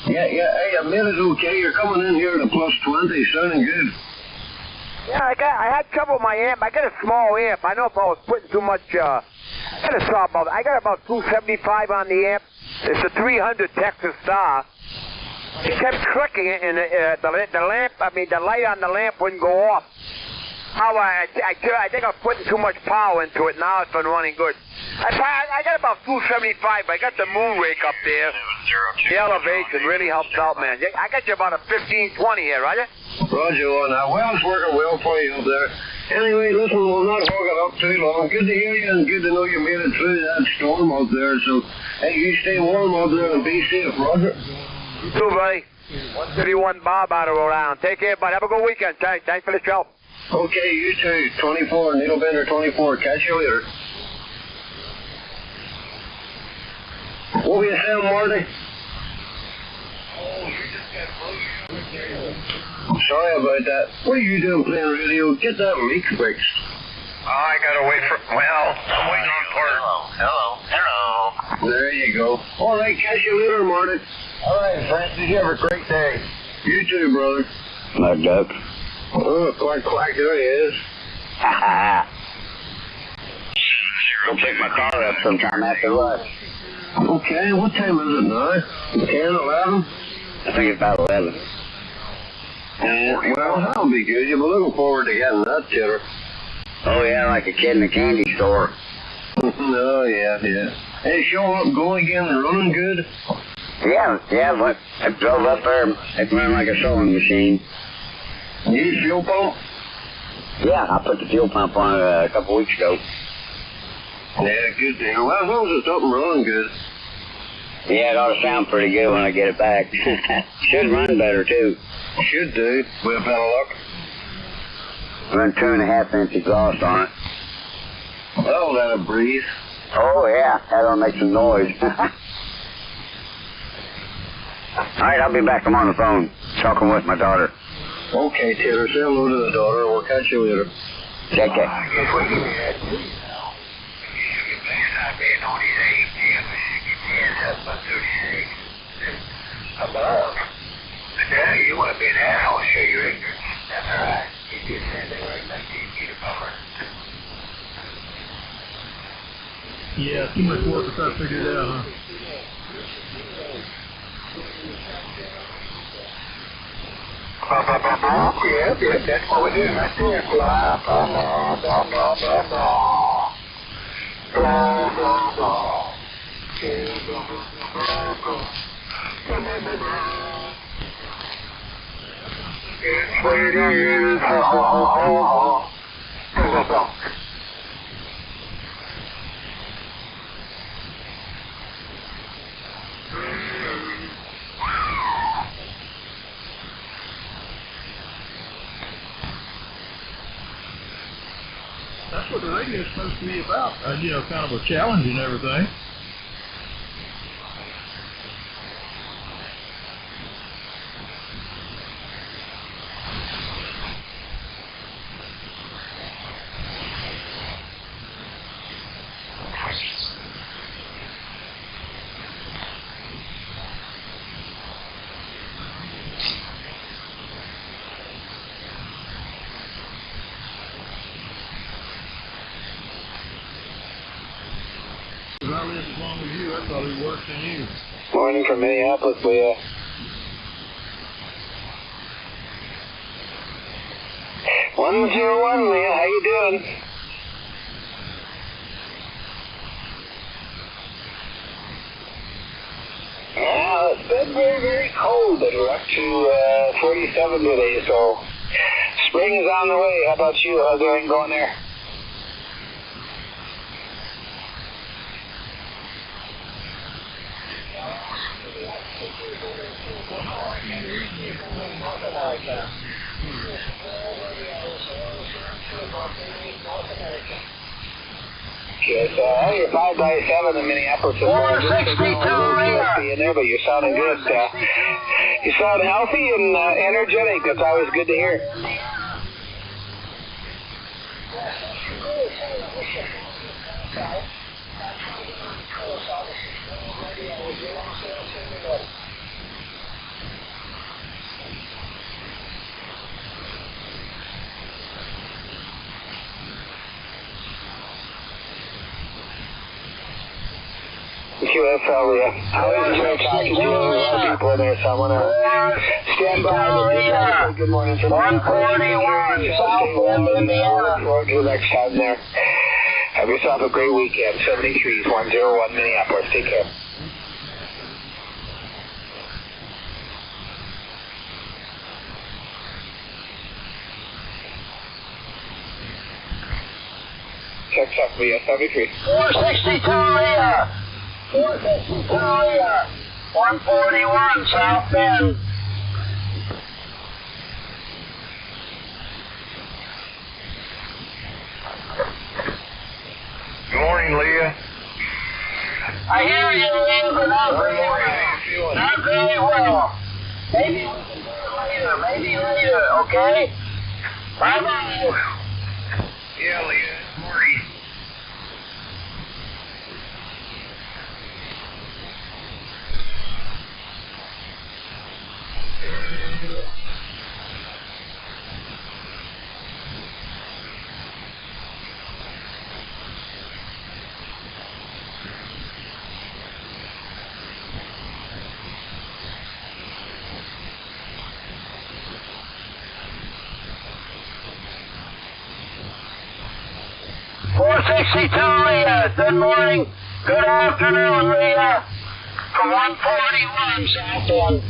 Yeah. Hey, I made it okay. You're coming in here to plus 20, sounding good. Yeah, I had trouble with my amp. I got a small amp. I know if I was putting too much, I got about 275 on the amp. It's a 300 Texas Star. It kept clicking, and the light on the lamp wouldn't go off. I think I was putting too much power into it. Now it's been running good. I got about 275. I got the moon rake up there. The elevation really helps out, man. I got you about a 15-20 here, Roger. Roger, now, well, it's working well for you up there. Anyway, listen, we'll not hog it up too long. Good to hear you, and good to know you made it through that storm up there. So, hey, you stay warm up there and be safe, Roger. You too, buddy. 131 Bob out of Rhode Island. Take care, bud. Have a good weekend. Thanks for the show. Okay, you too. 24, Needle Bender 24. Catch you later. What were you saying, Marty? I'm sorry about that. What are you doing playing radio? Get that leak fixed. Oh, I gotta wait for... Well, I'm waiting on Bert. Hello. There you go. All right, catch you later, Marty. All right, Francis. You have a great day. You too, brother. No duck. Oh, quack, there he is. I'll pick my car up sometime after lunch. Okay, what time is it now? 10, 11? I think it's about 11. Well, that'll be good. You'll be looking forward to getting that chitter. Oh, yeah, like a kid in a candy store. Oh, yeah. Hey, show up, going again, and running good? Yeah, but I drove up there. It ran like a sewing machine. Need fuel pump? Yeah, I put the fuel pump on it a couple weeks ago. Yeah, good deal. Well, as long as it's up and running good. Yeah, it ought to sound pretty good when I get it back. Should run better, too. Should do, with a better luck. Run 2.5-inch exhaust on it. Oh, that'll breathe. Oh, yeah, that'll make some noise. All right, I'll be back. I'm on the phone, talking with my daughter. Okay, Taylor, say hello to the daughter. We'll catch you later. Take care. Now you want to be an asshole, show your ignorance. That's all right. You did that right back to you, Peter Bummer. Yeah, too much work to try to figure it out, huh? Yeah, that's what we're doing right there. Blah, blah, blah, blah, blah, blah, blah. Blah, blah, blah. It's what it is. Ha, ha, ha, ha, ha. That's what the radio is supposed to be about. Kind of a challenge and everything. If I lived as long as you, I'd probably worse than you. Morning from Minneapolis, Leah. Leah, how you doing? It's been very, very cold, but we're up to 47 today, so spring is on the way. How about you? How's everything going there? Yes, you're 5x7 in Minneapolis. 462 in there, but you're sounding good. You sound healthy and energetic. That's always good to hear. QSL, I always enjoy talking to you. There's a lot of people in there, so I'm going to stand by and say good morning from 141. Stay warm and look forward to the next time there. Have yourself a great weekend. 73 101 Minneapolis. Take care. Check me at 73. 462 Leah. 462 Leah. 141 South Bend. Good morning, Leah. I hear you, Leah, but not very well. Not very well. Maybe we can do it later. Maybe later, okay? Bye-bye. Yeah, Leah. Good morning. Leah. Good morning. Good afternoon, Leah. From 141 South Bend.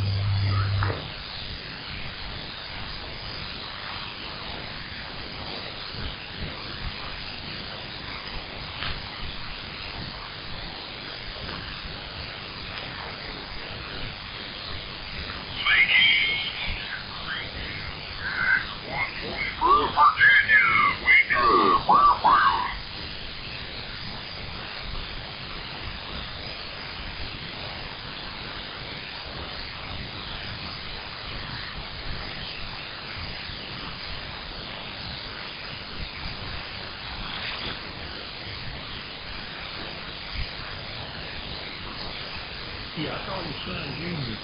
Yeah, I thought his son Junior.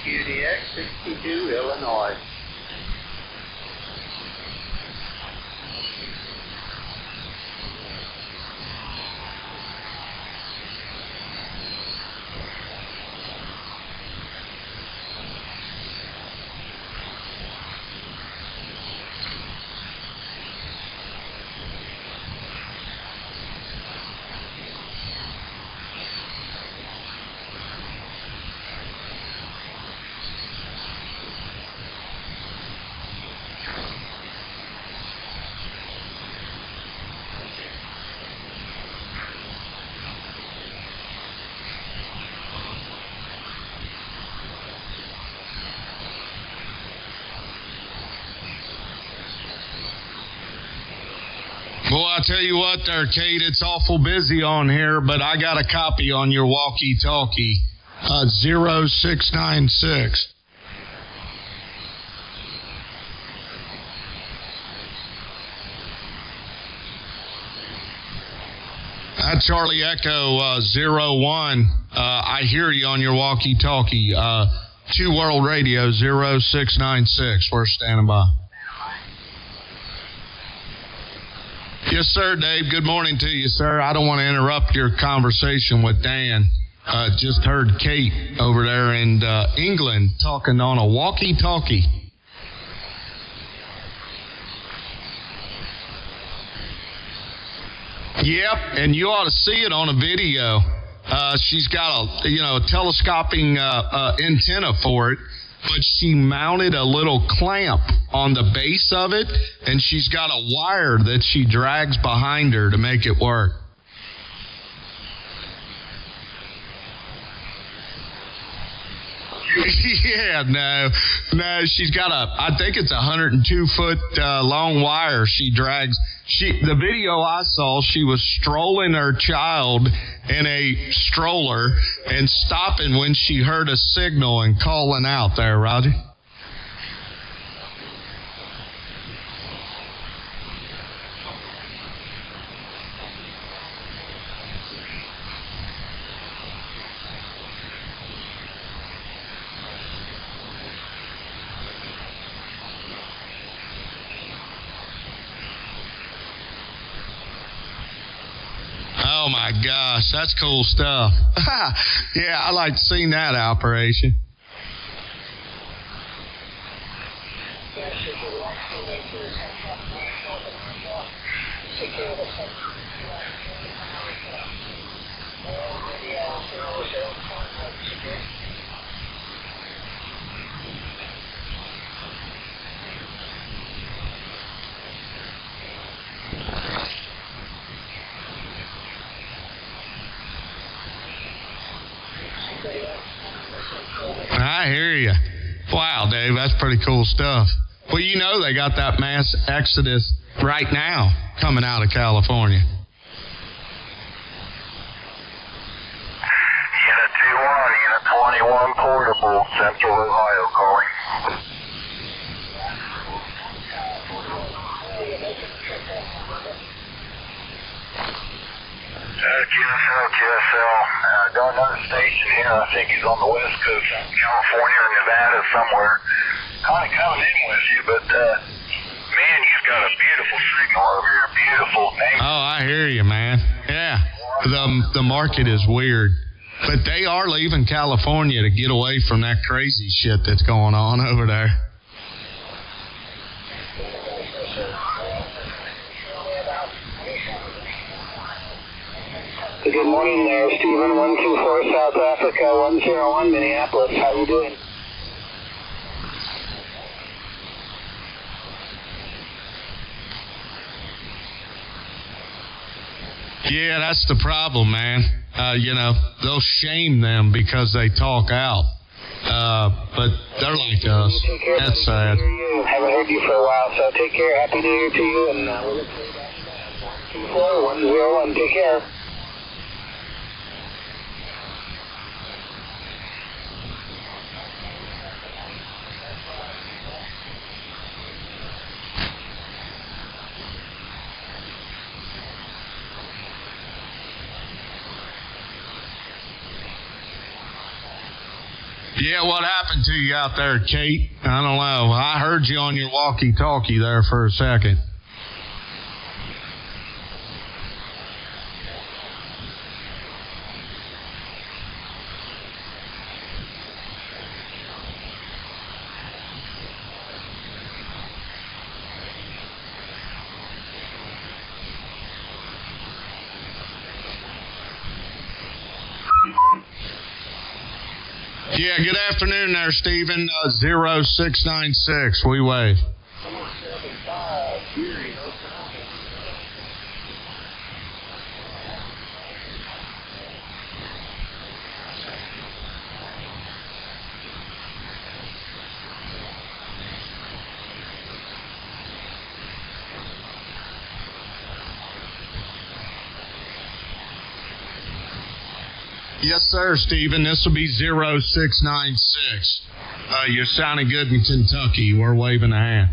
TRX 62, Illinois. Well, I tell you what there, Kate, it's awful busy on here, but I got a copy on your walkie-talkie, 0696. Charlie Echo 01, I hear you on your walkie-talkie, 2 World Radio 0696. We're standing by. Yes, sir, Dave. Good morning to you, sir. I don't want to interrupt your conversation with Dan. Just heard Kate over there in England talking on a walkie-talkie. Yep, and you ought to see it on a video. She's got a telescoping antenna for it, but she mounted a little clamp on the base of it, and she's got a wire that she drags behind her to make it work. Yeah, no, she's got I think it's 102-foot long wire she drags. The video I saw, she was strolling her child in a stroller and stopping when she heard a signal and calling out there, Roger. Oh, my gosh, that's cool stuff. Yeah, I like seeing that operation. I hear you. Wow, Dave, that's pretty cool stuff. Well, you know they got that mass exodus right now coming out of California. Unit 2-1, Unit 21 portable, Central Ohio calling. QSL. Got another station here. I think he's on the west coast of California or Nevada somewhere. Kind of coming in with you, but man, you've got a beautiful signal over here. Beautiful name. Oh, I hear you, man. Yeah, the market is weird, but they are leaving California to get away from that crazy shit that's going on over there. Good morning there, Stephen, 124 South Africa, 101 Minneapolis. How you doing? Yeah, that's the problem, man. You know, they'll shame them because they talk out. But they're like us. That's sad. Haven't heard you for a while, so take care. Happy New Year to you, and we'll look for you back. 101. Take care. Yeah, what happened to you out there, Kate? I don't know. I heard you on your walkie-talkie there for a second. Yeah, good afternoon there, Stephen. 0696, we wave. Yes, sir, Stephen. This will be 0696. You're sounding good in Kentucky. We're waving a hand.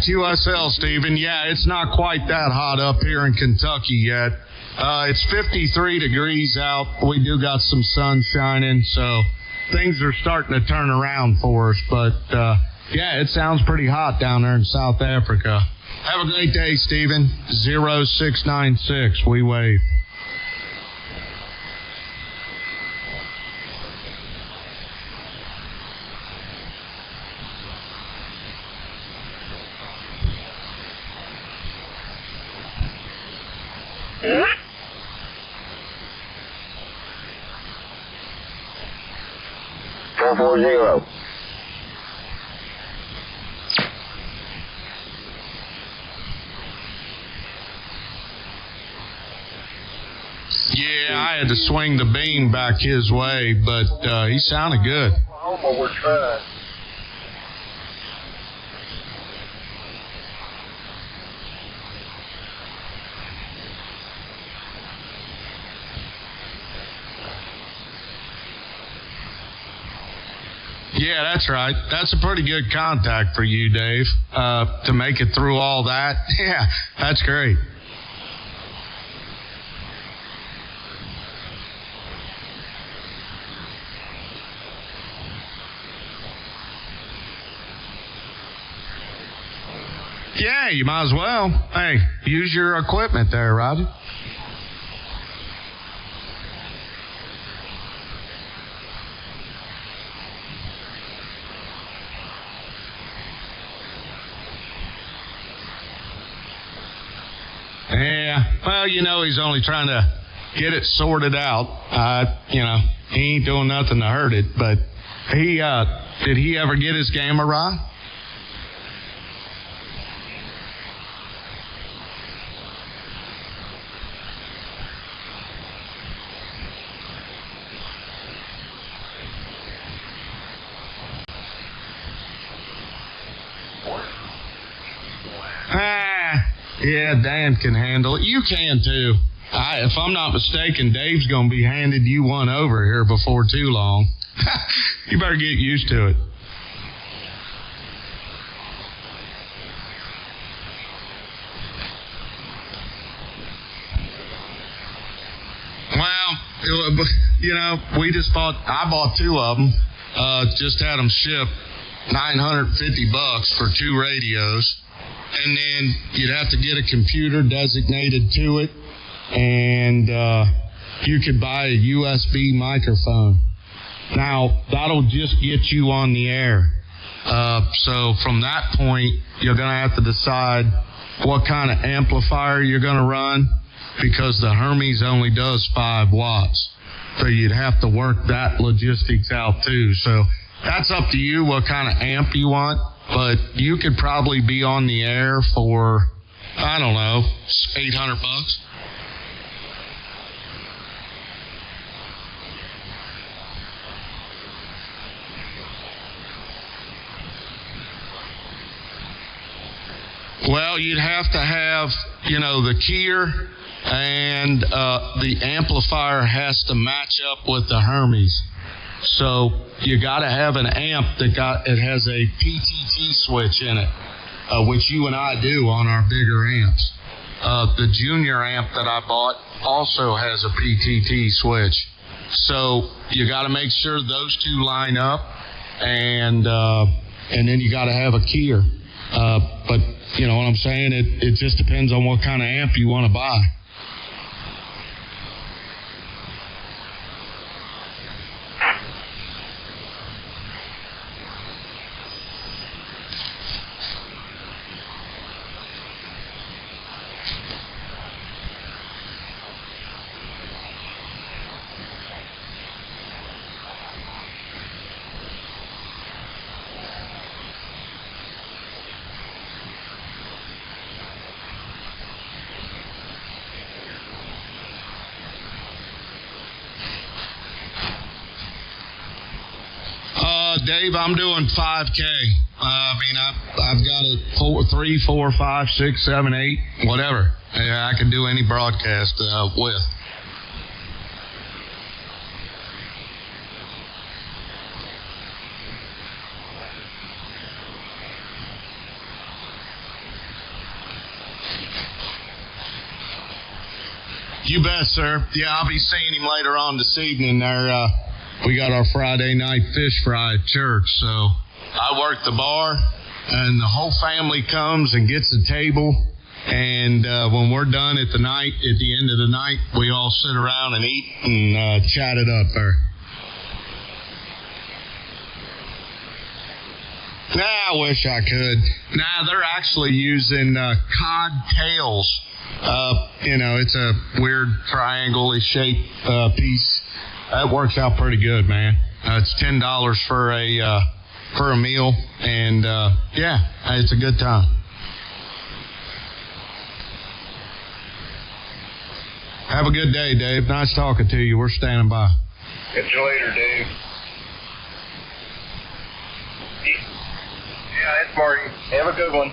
QSL, Stephen. Yeah, it's not quite that hot up here in Kentucky yet. It's 53 degrees out. We do got some sun shining, so things are starting to turn around for us. But, yeah, it sounds pretty hot down there in South Africa. Have a great day, Stephen. 0696. We wave. Yeah, I had to swing the beam back his way, but he sounded good. We're trying. Yeah, that's right. That's a pretty good contact for you, Dave, to make it through all that. Yeah, that's great. Yeah, you might as well. Hey, use your equipment there, Roger. Yeah, well, he's only trying to get it sorted out. He ain't doing nothing to hurt it, but did he ever get his gamma right? Yeah, Dan can handle it. You can too. If I'm not mistaken, Dave's going to be handing you one over here before too long. You better get used to it. Well, I bought two of them. Just had them shipped $950 for two radios. And then you'd have to get a computer designated to it, and you could buy a USB microphone. Now, that'll just get you on the air. So from that point, you're going to have to decide what kind of amplifier you're going to run, because the Hermes only does 5 watts. So you'd have to work that logistics out too. So that's up to you what kind of amp you want. But you could probably be on the air for, I don't know, $800. Well, you'd have to have, the keyer, and the amplifier has to match up with the Hermes. So you got to have an amp it has a PTT switch in it, which you and I do on our bigger amps. The junior amp that I bought also has a PTT switch. So you got to make sure those two line up, and then you got to have a keyer. But you know what I'm saying? It just depends on what kind of amp you want to buy. Dave, I'm doing 5K. I've got a 3, 4, 5, 6, 7, 8, whatever. I can do any broadcast with. You bet, sir. Yeah, I'll be seeing him later on this evening there. We got our Friday night fish fry at church, so I work the bar, and the whole family comes and gets a table, and when we're done at the end of the night, we all sit around and eat and chat it up there. I wish I could. They're actually using cod tails. It's a weird triangle-y shaped piece. That works out pretty good, man. It's $10 for a meal, and it's a good time. Have a good day, Dave. Nice talking to you. We're standing by. Catch you later, Dave. Yeah, it's Marty. Have a good one.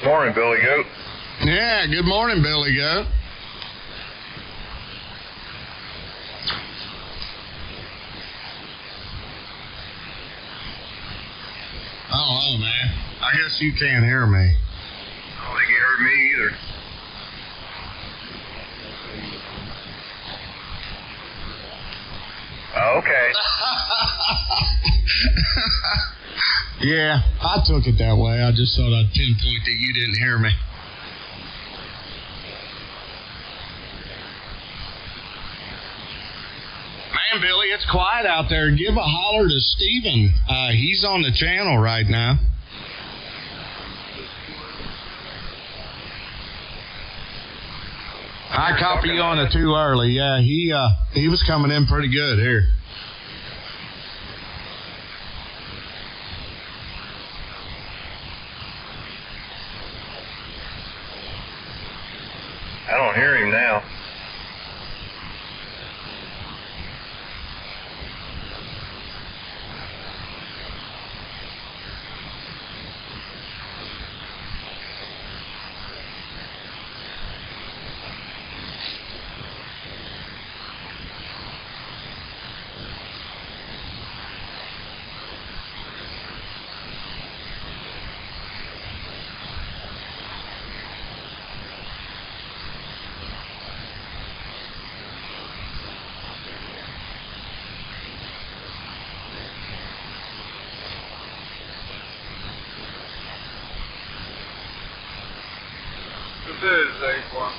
Morning, Billy Goat. Yeah, good morning, Billy Goat. I don't know, man. I guess you can't hear me. I don't think you heard me either. Okay. Yeah, I took it that way. I just thought I'd pinpoint that you didn't hear me. Man, Billy, it's quiet out there. Give a holler to Steven. He's on the channel right now. I copy you on it too early. Yeah, he was coming in pretty good here. I don't hear him now. This is 814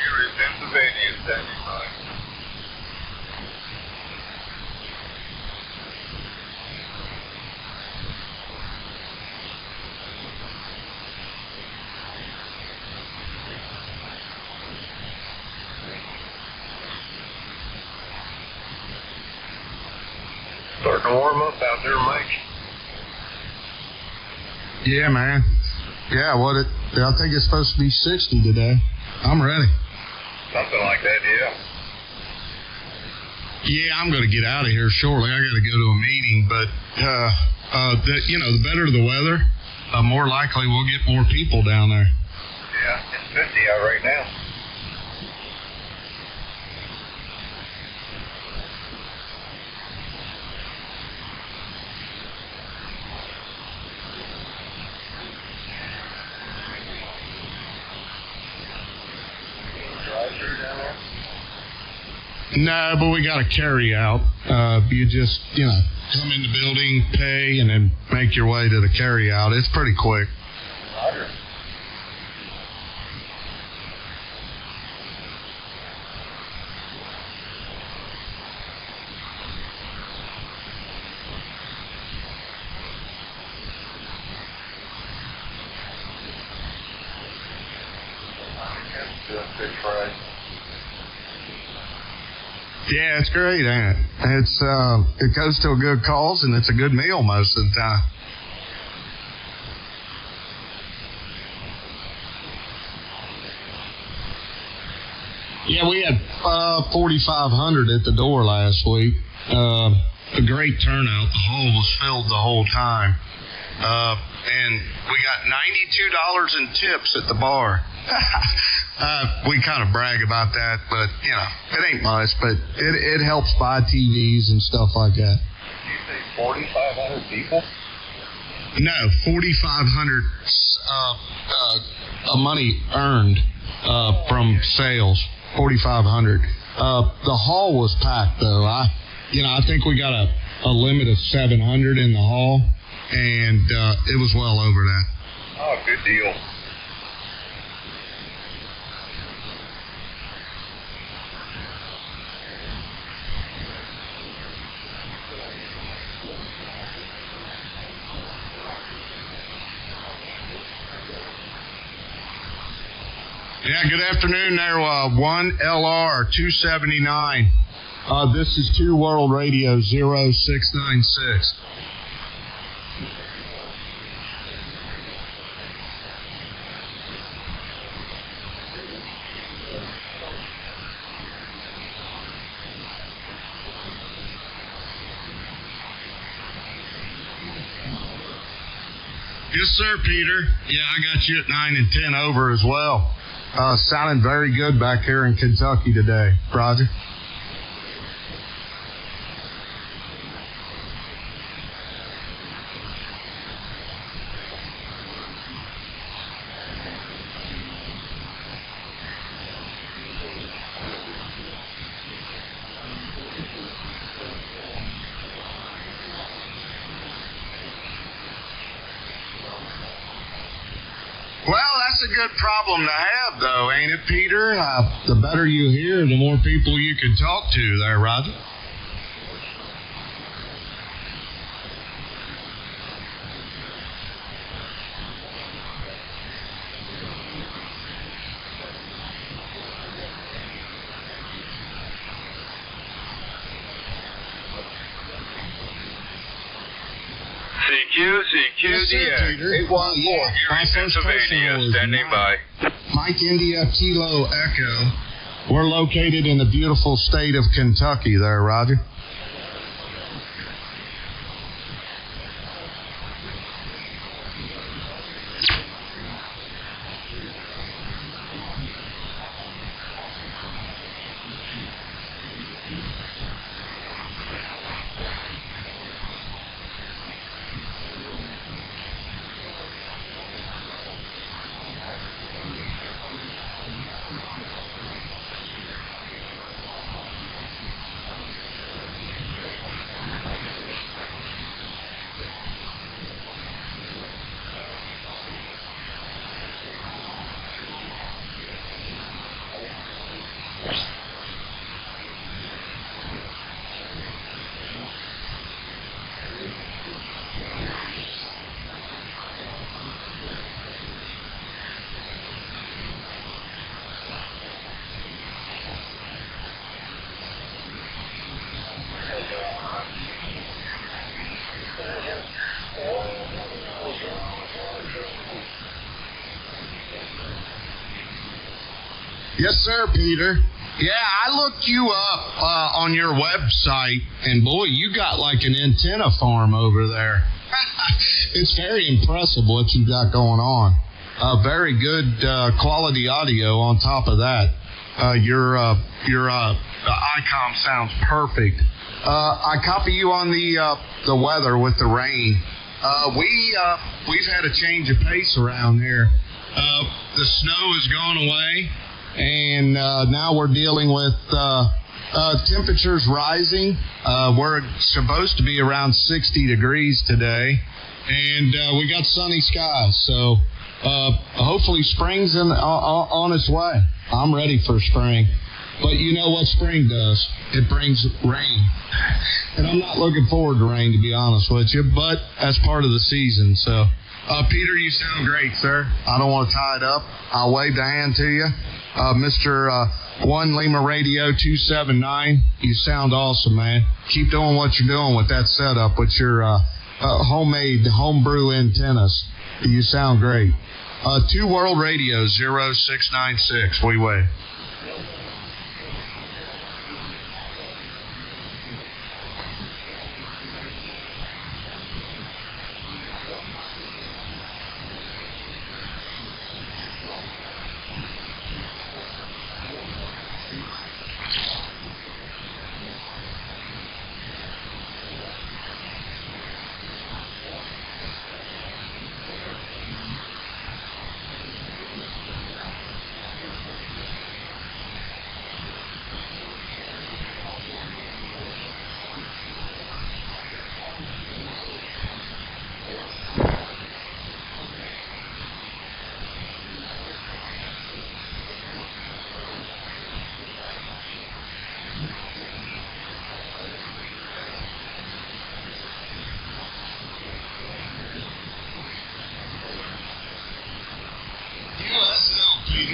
Erie, Pennsylvania, standing by. Starting to warm up out there, Mike. Yeah, man. Yeah, I think it's supposed to be 60 today. I'm ready. Something like that, yeah. Yeah, I'm going to get out of here shortly. I got to go to a meeting, but the better the weather, more likely we'll get more people down there. Yeah, it's 50 out right now. No, but we got a carry out. You just, come in the building, pay, and then make your way to the carry out. It's pretty quick. Roger. Yeah, it's great, ain't it? It goes to a good cause, and it's a good meal most of the time. Yeah, we had 4,500 at the door last week. A great turnout. The hall was filled the whole time. And we got $92 in tips at the bar. We kind of brag about that, but, it ain't much, but it helps buy TVs and stuff like that. Did you say 4,500 people? No, 4,500 money earned from sales. 4,500. The hall was packed, though. I think we got a limit of 700 in the hall, and it was well over that. Oh, good deal. Yeah, good afternoon there, 1LR 279. This is 2 World Radio 0696. Yes, sir, Peter. Yeah, I got you at 9 and 10 over as well. Sounding very good back here in Kentucky today. Roger. Well, that's a good problem to have, though, ain't it, Peter? The better you hear, the more people you can talk to there, Roger. CQDX 814 Erie, Pennsylvania, standing by. Mike India Kilo Echo. We're located in the beautiful state of Kentucky there, Roger. Yes, sir, Peter. Yeah, I looked you up on your website, and boy, you got like an antenna farm over there. It's very impressive what you got going on. Very good quality audio on top of that. Your ICOM sounds perfect. I copy you on the weather with the rain. We've had a change of pace around here. The snow has gone away. And now we're dealing with temperatures rising. We're supposed to be around 60 degrees today, and we got sunny skies. So hopefully spring's on its way. I'm ready for spring. But you know what spring does? It brings rain. And I'm not looking forward to rain, to be honest with you, but that's part of the season. So, Peter, you sound great, sir. I don't want to tie it up. I'll wave the hand to you. Mr. 1 Lima Radio 279, you sound awesome, man. Keep doing what you're doing with that setup with your homemade homebrew antennas. You sound great. 2 World Radio 0696, we wave.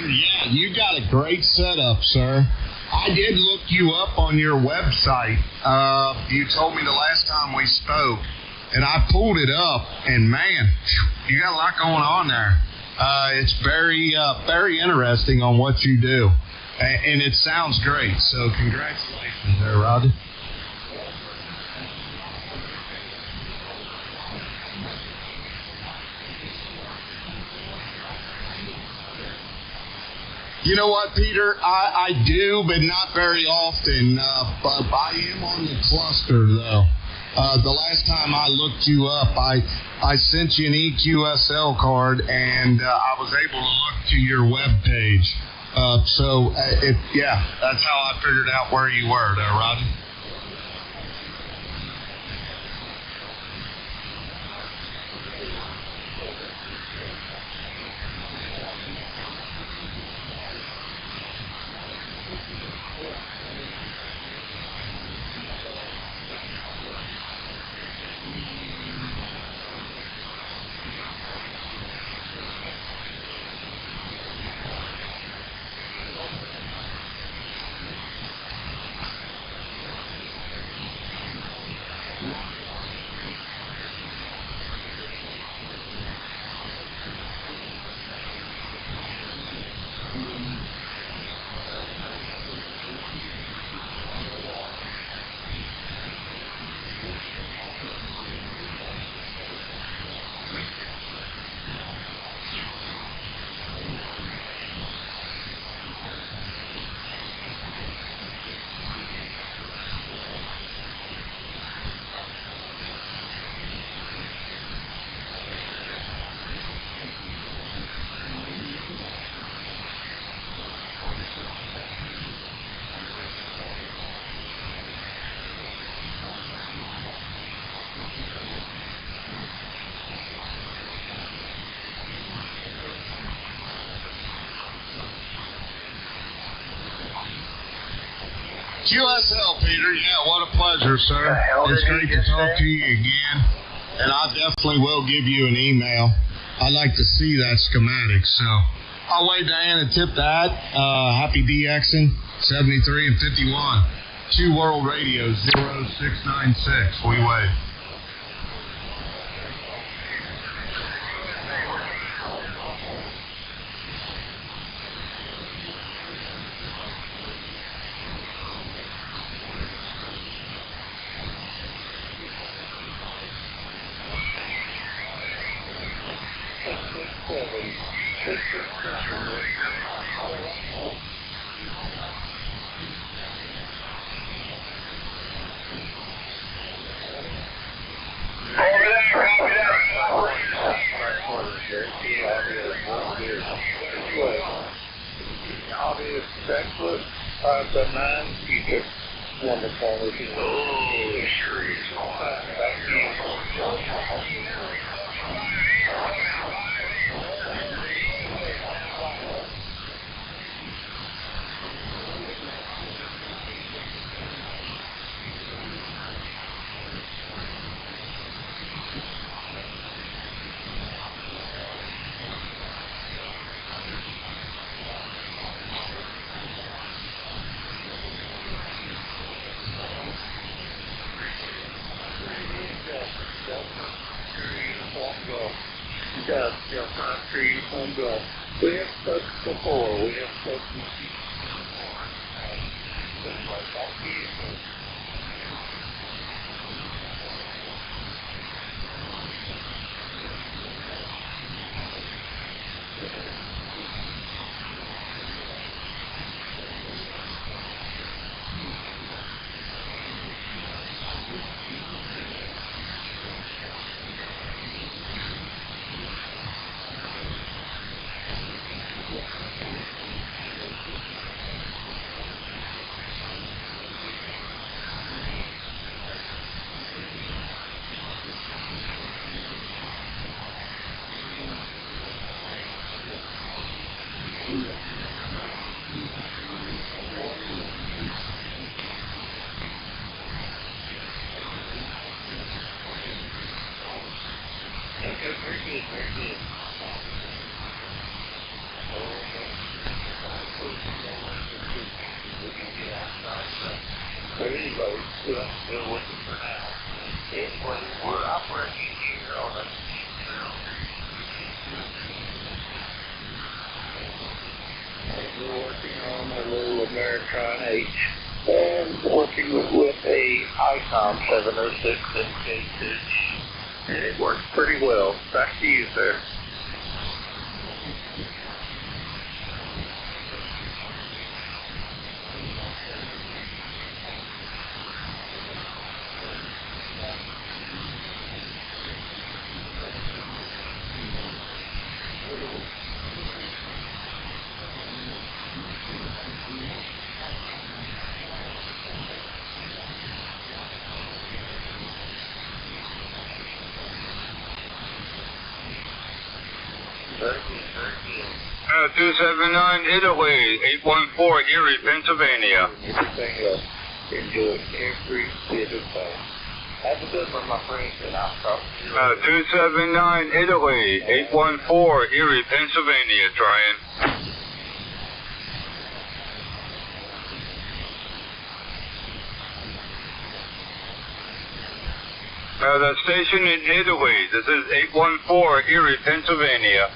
Yeah, you got a great setup, sir. I did look you up on your website. You told me the last time we spoke, and I pulled it up, and man, you got a lot going on there. It's very interesting on what you do, and it sounds great. So congratulations there, Roger. You know what, Peter? I do, but not very often. But I am on the cluster, though. The last time I looked you up, I sent you an EQSL card, and I was able to look to your web page. That's how I figured out where you were there, Rodney. QSL, Peter. Yeah, what a pleasure, sir. It's great to talk to you again. And I definitely will give you an email. I'd like to see that schematic. So I'll wave Diane and tip that. Happy DXing, 73 and 51. 2 World Radio, 0696. We wave. And it works pretty well. Back to you, sir. 279 Italy, 814 Erie, Pennsylvania. Enjoy every bit of that. Have a good one, my friend, and I'll talk to you. 279 Italy, 814 Erie, Pennsylvania, trying. The station in Italy, this is 814 Erie, Pennsylvania.